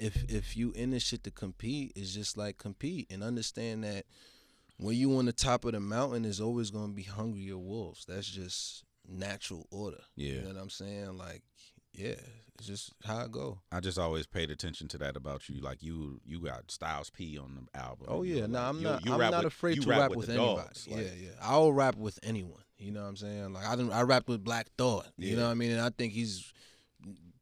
S3: if you in this shit to compete, it's just like compete and understand that when you on the top of the mountain, there's always gonna be hungrier wolves. That's just natural order. Yeah. You know what I'm saying? Like, yeah, it's just how it go.
S1: I just always paid attention to that about you. Like you got Styles P on the album.
S3: Oh yeah, I'm not afraid to rap with anybody. Like, yeah. I'll rap with anyone. You know what I'm saying? Like I rapped with Black Thought. You know what I mean? And I think he's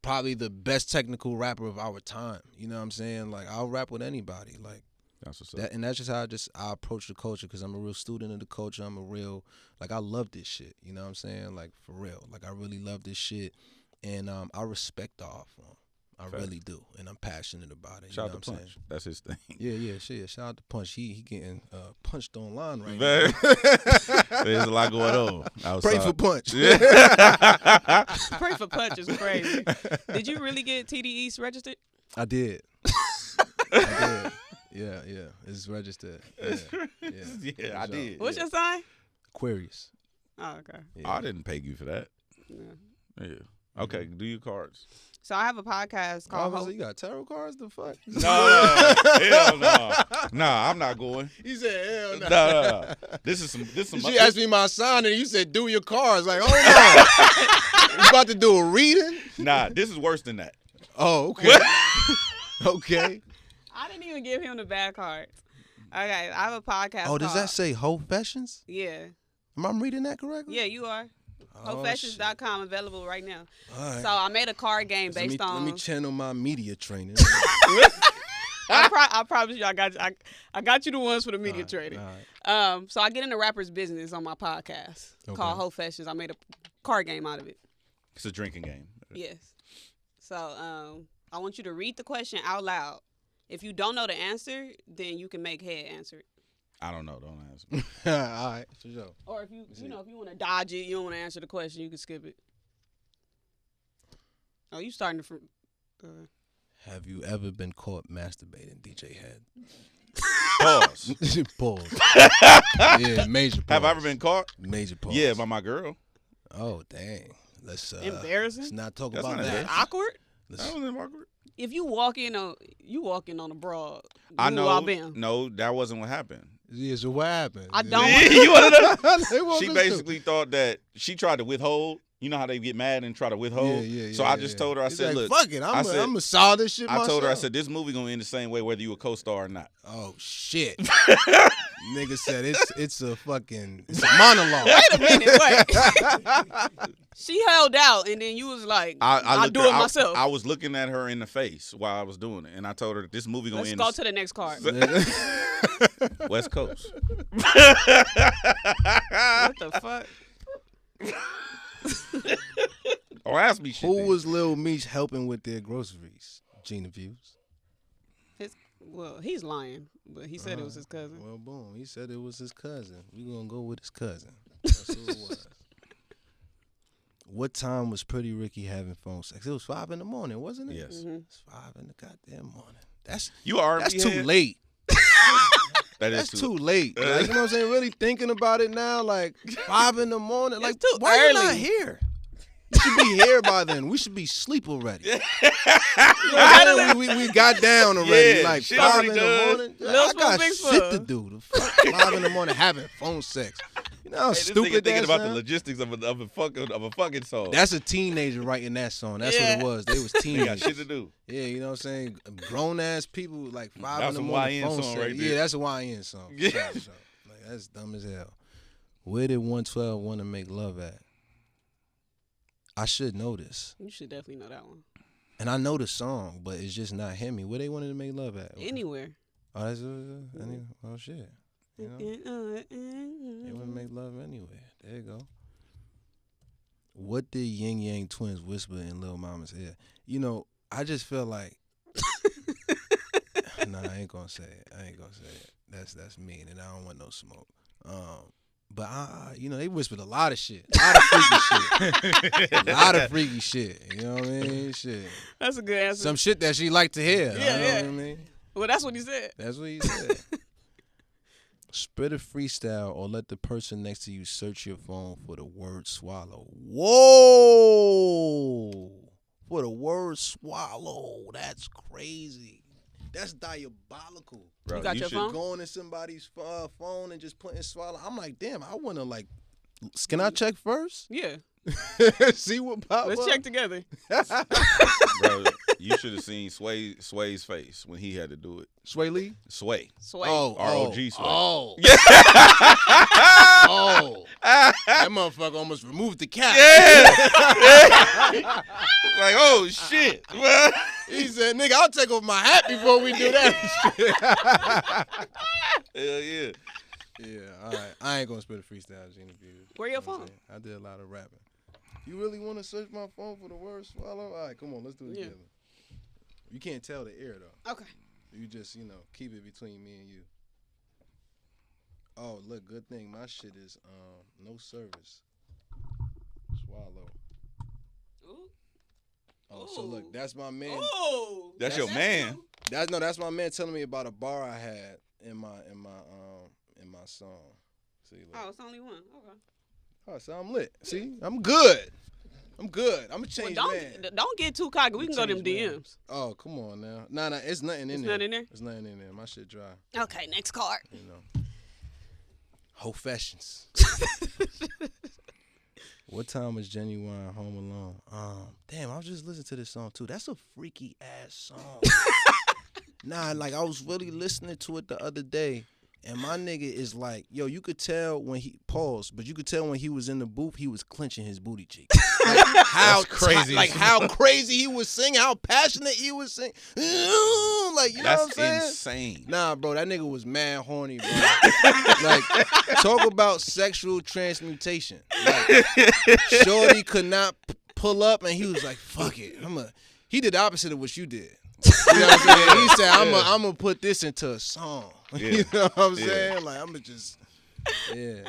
S3: probably the best technical rapper of our time. You know what I'm saying? Like I'll rap with anybody. Like that's what's up. And that's just how I approach the culture because I'm a real student of the culture. I'm a real I love this shit. You know what I'm saying? Like for real. Like I really love this shit. And I respect the art form. I really do. And I'm passionate about it.
S1: Shout out to Punch. That's his thing.
S3: Yeah. Shout out to Punch. He getting punched online right
S1: now. There's a lot going on outside.
S3: Pray for Punch.
S2: Pray for Punch is crazy. Did you really get TD East registered?
S3: I did. Yeah. It's registered.
S1: Yeah, I did.
S2: What's your sign?
S3: Aquarius.
S2: Oh, okay.
S1: Yeah. I didn't pay you for that. Yeah. Okay, do your cards.
S2: So I have a podcast called
S3: you got tarot cards? The fuck?
S1: No, hell no. Nah, I'm not going.
S3: He said, hell no.
S1: No. This is some.
S3: She asked me my sign and you said, do your cards. Like, oh no. You about to do a reading?
S1: Nah, this is worse than that.
S3: Oh, okay. Okay.
S2: I didn't even give him the bad cards. Okay, I have a podcast.
S3: Oh, does that say Hoefessions?
S2: Yeah.
S3: Am I reading that correctly?
S2: Yeah, you are. Hoefessions.com available right now.
S3: All right.
S2: So I made a card game based on.
S3: Let me channel my media training.
S2: I promise you, I got you the ones for the media trading.
S3: All right.
S2: So I get into rappers' business on my podcast called Hoefessions. I made a card game out of it.
S1: It's a drinking game.
S2: Yes. So I want you to read the question out loud. If you don't know the answer, then you can make Head answer it.
S1: I don't know. Don't answer.
S3: All right, for sure.
S2: Or if you if you want to dodge it, you don't want to answer the question, you can skip it. Oh, you starting to.
S3: Have you ever been caught masturbating, DJ Hed?
S1: Pause.
S3: Pause. Yeah, major pause.
S1: Have I ever been caught?
S3: Major pause.
S1: Yeah, by my girl.
S3: Oh, dang. Let's
S2: embarrassing.
S3: Let's not talk
S1: That's
S3: about
S1: not
S3: that.
S2: Awkward.
S1: That wasn't awkward.
S2: If you walk in on a broad,
S1: I know.
S2: Been.
S1: No, that wasn't what happened.
S3: Yeah, so what happened?
S2: I don't.
S1: You want to know?
S3: She
S1: She basically thought that she tried to withhold. You know how they get mad and try to withhold?
S3: Yeah.
S1: So I just told her, I said,
S3: like,
S1: look.
S3: fuck it. I'm going to solve this shit myself.
S1: I told her, I said, this movie going to end the same way whether you a co-star or not.
S3: Oh, shit. Nigga said it's a monologue.
S2: Wait a minute, wait. She held out, and then you was like, I'll do it myself.
S1: I was looking at her in the face while I was doing it, and I told her that this movie going to end.
S2: Let's go to the next card.
S1: West Coast.
S2: What the fuck?
S1: Or ask me shit.
S3: Who
S1: then.
S3: was Lil Meech helping with their groceries? Gina Views.
S2: Well, he's lying, but he said it was his cousin.
S3: Well, boom. He said it was his cousin. We gonna go with his cousin. That's who it was. What time was Pretty Ricky having phone sex? It was 5 a.m, wasn't it?
S1: Yes.
S2: Mm-hmm.
S3: It's 5 in the goddamn morning. That's
S1: R&B
S3: too
S1: head?
S3: late.
S1: That's
S3: too late. Like, you know what I'm saying? Really thinking about it now, like 5 a.m. Like,
S2: too
S3: why
S2: early.
S3: you not here? You should be here by then. We should be sleep already. You know what I'm saying? We got down already.
S1: Yeah,
S3: like
S1: shit
S3: 5
S1: already
S3: in the
S1: done.
S3: morning.
S2: Little
S3: I got
S2: Spoon, Big
S3: shit to
S2: Spoon.
S3: do. The fuck 5 in the morning having phone sex. You know how
S1: This nigga
S3: stupid
S1: thinking
S3: that
S1: about the
S3: sound?
S1: logistics of a fucking song.
S3: That's a teenager writing that song. That's what it was. They was
S1: They got
S3: teenagers.
S1: shit to do.
S3: Yeah, you know what I'm saying? Grown ass people like 5
S1: That's
S3: in the
S1: a
S3: morning
S1: YN
S3: phone
S1: song
S3: sex.
S1: right there.
S3: Yeah, that's a YN song.
S1: Yeah.
S3: Sure. Like, that's dumb as hell. Where did 112 want to make love at? I should know this.
S2: You should definitely know that one.
S3: And I know the song, but it's just not Hemi. Where they wanted to make love at?
S2: Anywhere.
S3: Oh, that's oh shit. You know? They want to make love anywhere. There you go. What did Yin Yang Twins whisper in Lil Mama's ear? You know, I just feel like nah, I ain't gonna say it. That's mean, and I don't want no smoke. But you know, they whispered a lot of shit. A lot of freaky shit. You know what I mean? Shit.
S2: That's a good answer.
S3: Some shit that she liked to hear.
S2: Yeah,
S3: you know
S2: yeah.
S3: what I mean?
S2: Well, that's what he said.
S3: That's what he said. Spit a freestyle or let the person next to you search your phone for the word swallow. Whoa! For the word swallow. That's crazy. That's diabolical.
S1: Bro,
S2: You got your phone?
S3: Going in somebody's phone and just putting swallow. I'm like, damn, I want to like, can I check first?
S2: Yeah.
S3: See what pops
S2: Let's
S3: up?
S2: check together.
S1: Bro, you should have seen Sway's face when he had to do it.
S3: Sway Lee?
S1: Sway.
S2: Sway.
S1: ROG Sway.
S3: Oh.
S1: Yeah.
S3: Oh. That motherfucker almost removed the cap.
S1: Yeah. Like, oh, shit.
S3: He said, nigga, I'll take off my hat before we do that shit.
S1: Hell yeah.
S3: Yeah, all right. I ain't going to spit a freestyle, Gina Views.
S2: Where your phone?
S3: I did a lot of rapping. You really want to search my phone for the word swallow? All right, come on, let's do it
S2: Yeah.
S3: together. You can't tell the air, though.
S2: Okay.
S3: You just, you know, keep it between me and you. Oh, look, good thing. My shit is no service. Swallow.
S2: Ooh.
S3: Oh, so look, that's my man.
S2: Ooh.
S1: That's your man.
S3: That's my man telling me about a bar I had in my song. See, look.
S2: Oh, it's only one. Okay.
S3: Oh, so I'm lit. See, I'm good. I'm gonna change
S2: Well,
S3: man.
S2: don't get too cocky. We can go to them
S3: Change man.
S2: DMs.
S3: Oh, come on now. Nah, it's nothing in
S2: It's
S3: there.
S2: nothing in there?
S3: It's nothing in there. My shit dry.
S2: Okay, next card.
S3: You know. Hoefessions. What time was Genuine Home Alone? Damn, I was just listening to this song too. That's a freaky ass song. Nah, like I was really listening to it the other day. And my nigga is like, yo, you could tell when he paused, but you could tell when he was in the booth, he was clenching his booty cheek. Like, how
S1: crazy.
S3: Like how crazy he was singing, how passionate he was singing. Like, you know what I'm
S1: That's
S3: saying?
S1: insane.
S3: Nah, bro, that nigga was mad horny, bro. Like, talk about sexual transmutation. Like, shorty could not pull up, and he was like, fuck it. He did the opposite of what you did. You know what I'm saying? He said, I'm gonna put this into a song.
S1: Yeah.
S3: You know what I'm saying? Like, I'm gonna just, shit.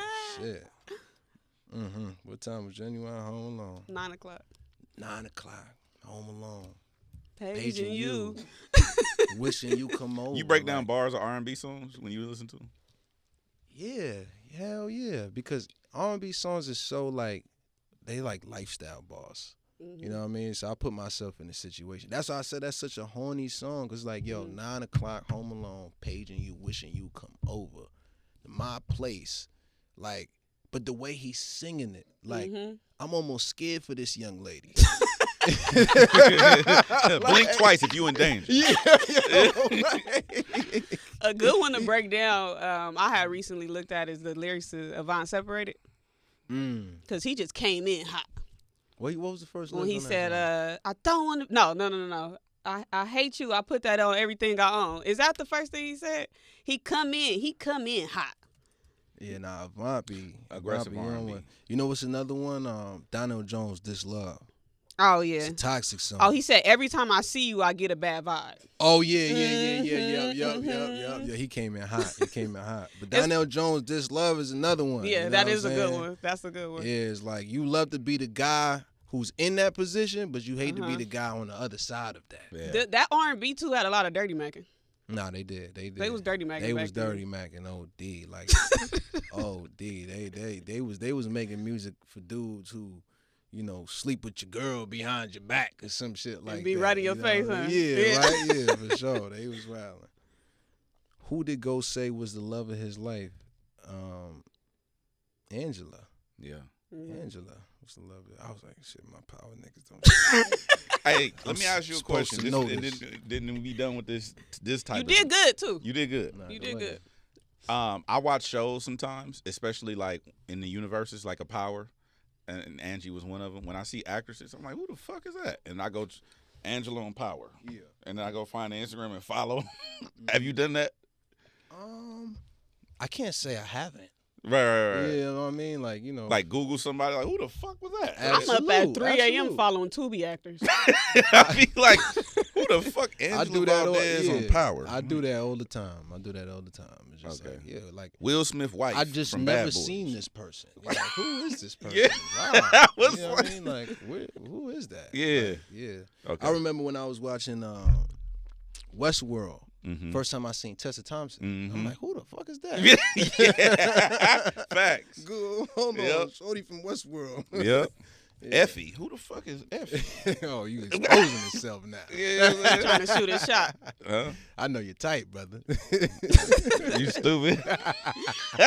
S3: What time was Genuine home alone?
S2: 9 o'clock.
S3: 9 o'clock, home alone.
S2: Paging you.
S3: Wishing you come over.
S1: You break down bars of R&B songs when you listen to them?
S3: Yeah, hell yeah. Because R&B songs is so like, they like lifestyle bars.
S2: Mm-hmm.
S3: You know what I mean? So I put myself in a situation. That's why I said that's such a horny song. Cause like, yo, 9 o'clock, home alone, paging you, wishing you come over to my place. Like, but the way he's singing it, like, I'm almost scared for this young lady.
S1: Blink twice if you in danger.
S2: A good one to break down, I had recently looked at is the lyrics to Avant Separated. Because he just came in hot.
S3: What was the first
S2: when
S3: lyric
S2: he
S3: on
S2: said,
S3: that
S2: I don't want to, no. I hate you. I put that on everything I own. Is that the first thing he said? He come in hot.
S3: Yeah, nah, Avant be
S1: aggressive R&B.
S3: You know what's another one? Donald Jones, This Love.
S2: Oh, yeah.
S3: It's a toxic song.
S2: Oh, he said, every time I see you, I get a bad vibe.
S3: Oh, yeah. He came in hot. But Donell Jones, This Love is another one.
S2: Yeah,
S3: you know
S2: that is
S3: a
S2: good one. That's a good one.
S3: Yeah, it's like you love to be the guy who's in that position, but you hate to be the guy on the other side of that.
S1: Yeah.
S2: That R&B, too, had a lot of dirty macking.
S3: Nah, they did.
S2: They was dirty macking.
S3: They was dirty macking. OD. Like, OD. They was making music for dudes who, you know, sleep with your girl behind your back or some shit like that.
S2: Be right in your face, huh?
S3: Yeah, right? Yeah, for sure. They was wilding. Who did Ghost say was the love of his life? Angela.
S1: Yeah.
S3: Angela was the love of it. I was like, shit, my power niggas don't.
S1: Hey, let me ask you a
S3: supposed
S1: question.
S3: to know
S1: Didn't we done with this type
S2: You
S1: of
S2: did good, too.
S1: You did good.
S3: Nah,
S2: You did good.
S1: I watch shows sometimes, especially like in the universes, like a Power, and Angie was one of them. When I see actresses, I'm like, who the fuck is that? And I go, Angela on Power. Yeah. And then I go find the Instagram and follow. Have you done that?
S3: I can't say I haven't.
S1: Right.
S3: Yeah, you know what I mean? Like, you know.
S1: Like Google somebody, like, who the fuck was that?
S2: I'm up at 3 a.m. following Tubi actors.
S1: I be like, who the fuck Angela Valdez on Power?
S3: I do that all the time. It's just like, yeah, like
S1: Will Smith wife.
S3: I just
S1: from
S3: never
S1: Bad Boys.
S3: seen this person. Like, who is this person?
S1: Yeah.
S3: Wow.
S1: Was
S3: You know what I mean? Like, who is that?
S1: Yeah.
S3: Like, yeah.
S1: Okay.
S3: I remember when I was watching Westworld.
S1: Mm-hmm.
S3: First time I seen Tessa Thompson.
S1: Mm-hmm.
S3: I'm like, who the fuck is that?
S1: Yeah. Facts.
S3: Good. Hold on. Shorty from Westworld.
S1: Yep.
S3: Yeah.
S1: Effie. Who the fuck is Effie?
S3: Oh, you exposing yourself now.
S1: Yeah.
S2: Trying to shoot a shot.
S1: Huh?
S3: I know you're tight, brother.
S1: You stupid.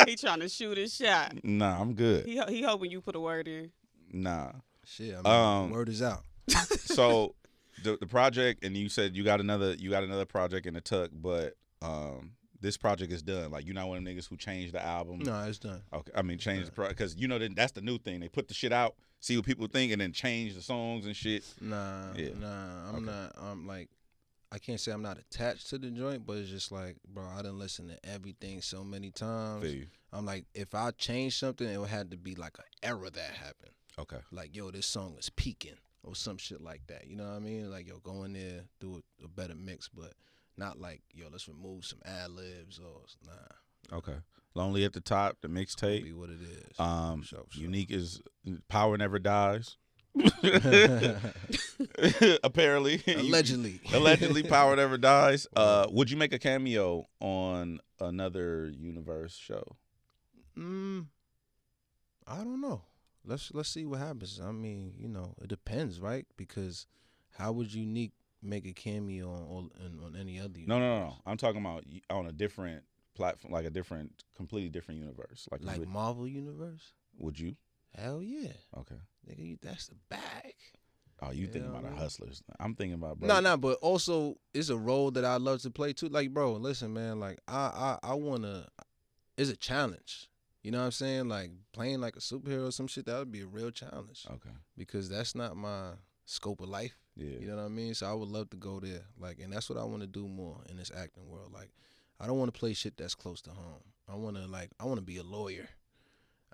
S2: He trying to shoot his shot.
S1: Nah, I'm good.
S2: He hoping you put a word in.
S1: Nah.
S3: Shit, I mean, word is out.
S1: So the project, and you said you got another project in the tuck, but this project is done. Like, you're not one of them niggas who changed the album.
S3: No, it's done.
S1: Okay, I mean change the project, because you know that's the new thing. They put the shit out, see what people think, and then change the songs and shit.
S3: Nah, I'm not. I'm like, I can't say I'm not attached to the joint, but it's just like, bro, I done listened to everything so many times.
S1: Feel you.
S3: I'm like, if I change something, it would have to be like an era that happened.
S1: Okay.
S3: Like, yo, this song is peaking or some shit like that. You know what I mean? Like, yo, go in there, do a better mix, but not like, yo, let's remove some ad-libs or nah.
S1: Okay. Lonely at the Top, the mixtape.
S3: Be what it is. Sure.
S1: Unique is Power Never Dies. Apparently. Allegedly Power Never Dies. Would you make a cameo on another universe show?
S3: I don't know. Let's see what happens. I mean, you know, it depends, right? Because how would Unique make a cameo on any other universe?
S1: No. I'm talking about on a different platform, like a completely different universe. Like
S3: Marvel universe?
S1: Would you?
S3: Hell yeah.
S1: Okay.
S3: Nigga, that's the bag.
S1: Oh, you thinking about the Hustlers. I'm thinking about, bro.
S3: No, but also it's a role that I love to play too. Like, bro, listen, man, like I wanna, it's a challenge. You know what I'm saying? Like, playing like a superhero or some shit, that would be a real challenge.
S1: Okay.
S3: Because that's not my scope of life.
S1: Yeah.
S3: You know what I mean? So I would love to go there. Like, and that's what I want to do more in this acting world. Like, I don't want to play shit that's close to home. I want to be a lawyer.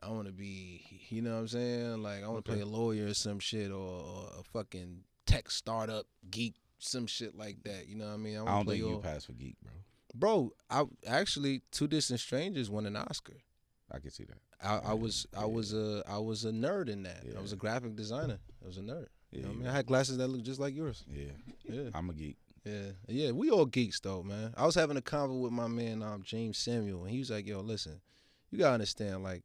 S3: I want to be, you know what I'm saying? Like, I want to play a lawyer or some shit, or a fucking tech startup geek, some shit like that. You know what I mean?
S1: I don't think you pass for geek, bro.
S3: Bro, I actually, Two Distant Strangers won an Oscar.
S1: I can see that.
S3: I was a nerd in that.
S1: Yeah.
S3: I was a graphic designer. I was a nerd. You know what I mean?
S1: Yeah.
S3: I had glasses that looked just like yours.
S1: Yeah. I'm a geek.
S3: Yeah. We all geeks though, man. I was having a convo with my man James Samuel, and he was like, "Yo, listen, you gotta understand, like,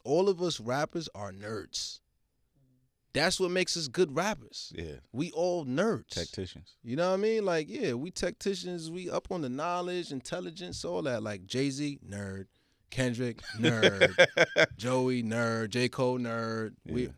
S3: all of us rappers are nerds. That's what makes us good rappers.
S1: Yeah.
S3: We all nerds.
S1: Tacticians.
S3: You know what I mean? Like, yeah, we tacticians. We up on the knowledge, intelligence, all that. Like Jay-Z, nerd. Kendrick, nerd. Joey, nerd. J. Cole, nerd.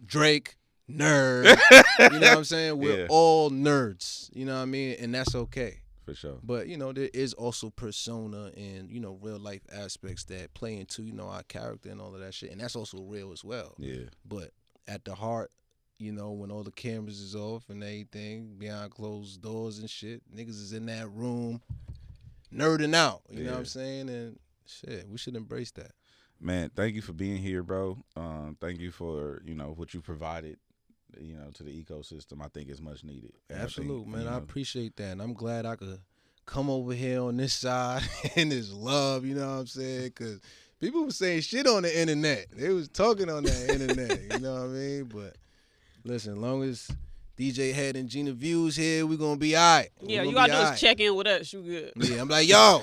S3: Drake, nerd. You know what I'm saying? We're all nerds. You know what I mean? And that's okay.
S1: For sure.
S3: But, you know, there is also persona and, you know, real life aspects that play into, you know, our character and all of that shit. And that's also real as well.
S1: Yeah.
S3: But at the heart, you know, when all the cameras is off and everything, behind closed doors and shit, niggas is in that room nerding out. You know what I'm saying? And shit, we should embrace that.
S1: Man, thank you for being here, bro. Thank you for, you know, what you provided, you know, to the ecosystem. I think it's much needed.
S3: Absolutely, man. I appreciate that. And I'm glad I could come over here on this side and this love, you know what I'm saying? Because people were saying shit on the internet. They was talking on that internet, you know what I mean? But listen, as long as DJ Hed and Gina Views here, we going to be all right.
S2: Yeah, you got to do is check in with us. You good.
S3: Yeah, I'm like, yo.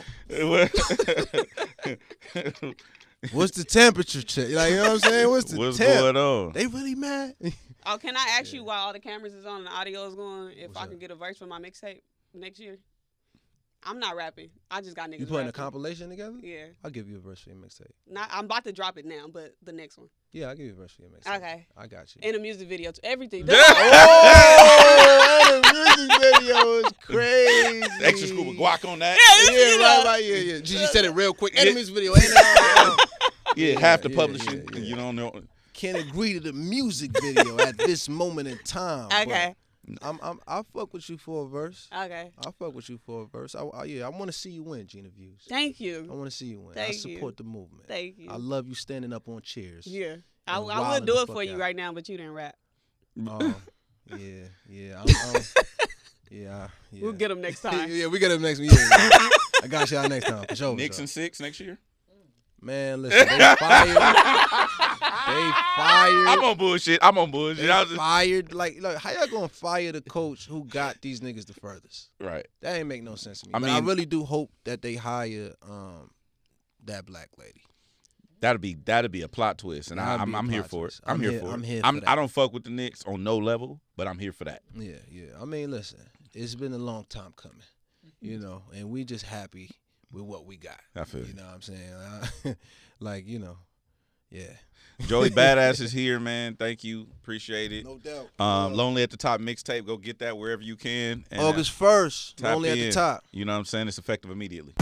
S3: What's the temperature check? Like, you know what I'm saying? What's
S1: going on?
S3: They really mad?
S2: Oh, can I ask you while all the cameras is on and the audio is going, if I can get a verse for my mixtape next year? I'm not rapping. I just got niggas.
S3: You putting
S2: rapping.
S3: a compilation together?
S2: Yeah.
S3: I'll give you a verse for your mixtape.
S2: I'm about to drop it now, but the next one.
S3: Yeah, I'll give you a verse for your mixtape.
S2: Okay.
S3: I got you.
S2: And a music video, too. Everything.
S3: Oh, the music video is crazy.
S1: Extra scoop of guac on that.
S3: Right. Yeah. Gigi said it real quick. And the music video.
S1: Half the publishing. You don't know.
S3: Can't agree to the music video at this moment in time.
S2: Okay.
S3: I'll fuck with you for a verse.
S2: Okay.
S3: I'll fuck with you for a verse. I want to see you win, Gina Views.
S2: Thank you.
S3: I want to see you win.
S2: Thank
S3: I support the movement.
S2: Thank you.
S3: I love you standing up on chairs.
S2: Yeah. I would do it for you right now, but you didn't rap.
S3: Oh, yeah. Yeah.
S2: We'll get them next time.
S3: Yeah, we get them next week. Yeah. I got y'all next time. For sure.
S1: Knicks and 6 next year?
S3: Man, listen, they fired.
S1: I'm on bullshit.
S3: They fired. Like, how y'all gonna fire the coach who got these niggas the furthest?
S1: Right.
S3: That ain't make no sense to me.
S1: I
S3: I really do hope that they hire that black lady.
S1: That'd be a plot twist, and I'm here for it. I'm here for it.
S3: I'm here for that.
S1: I don't fuck with the Knicks on no level, but I'm here for that.
S3: Yeah. I mean, listen, it's been a long time coming, you know, and we just happy with what we got.
S1: I feel
S3: you know what I'm saying? Like, you know, yeah.
S1: Joey Badass is here, man. Thank you. Appreciate it.
S3: No doubt.
S1: Lonely at the Top mixtape. Go get that wherever you can. And,
S3: August 1st,
S1: tap
S3: Lonely at the
S1: in.
S3: Top.
S1: You know what I'm saying? It's effective immediately.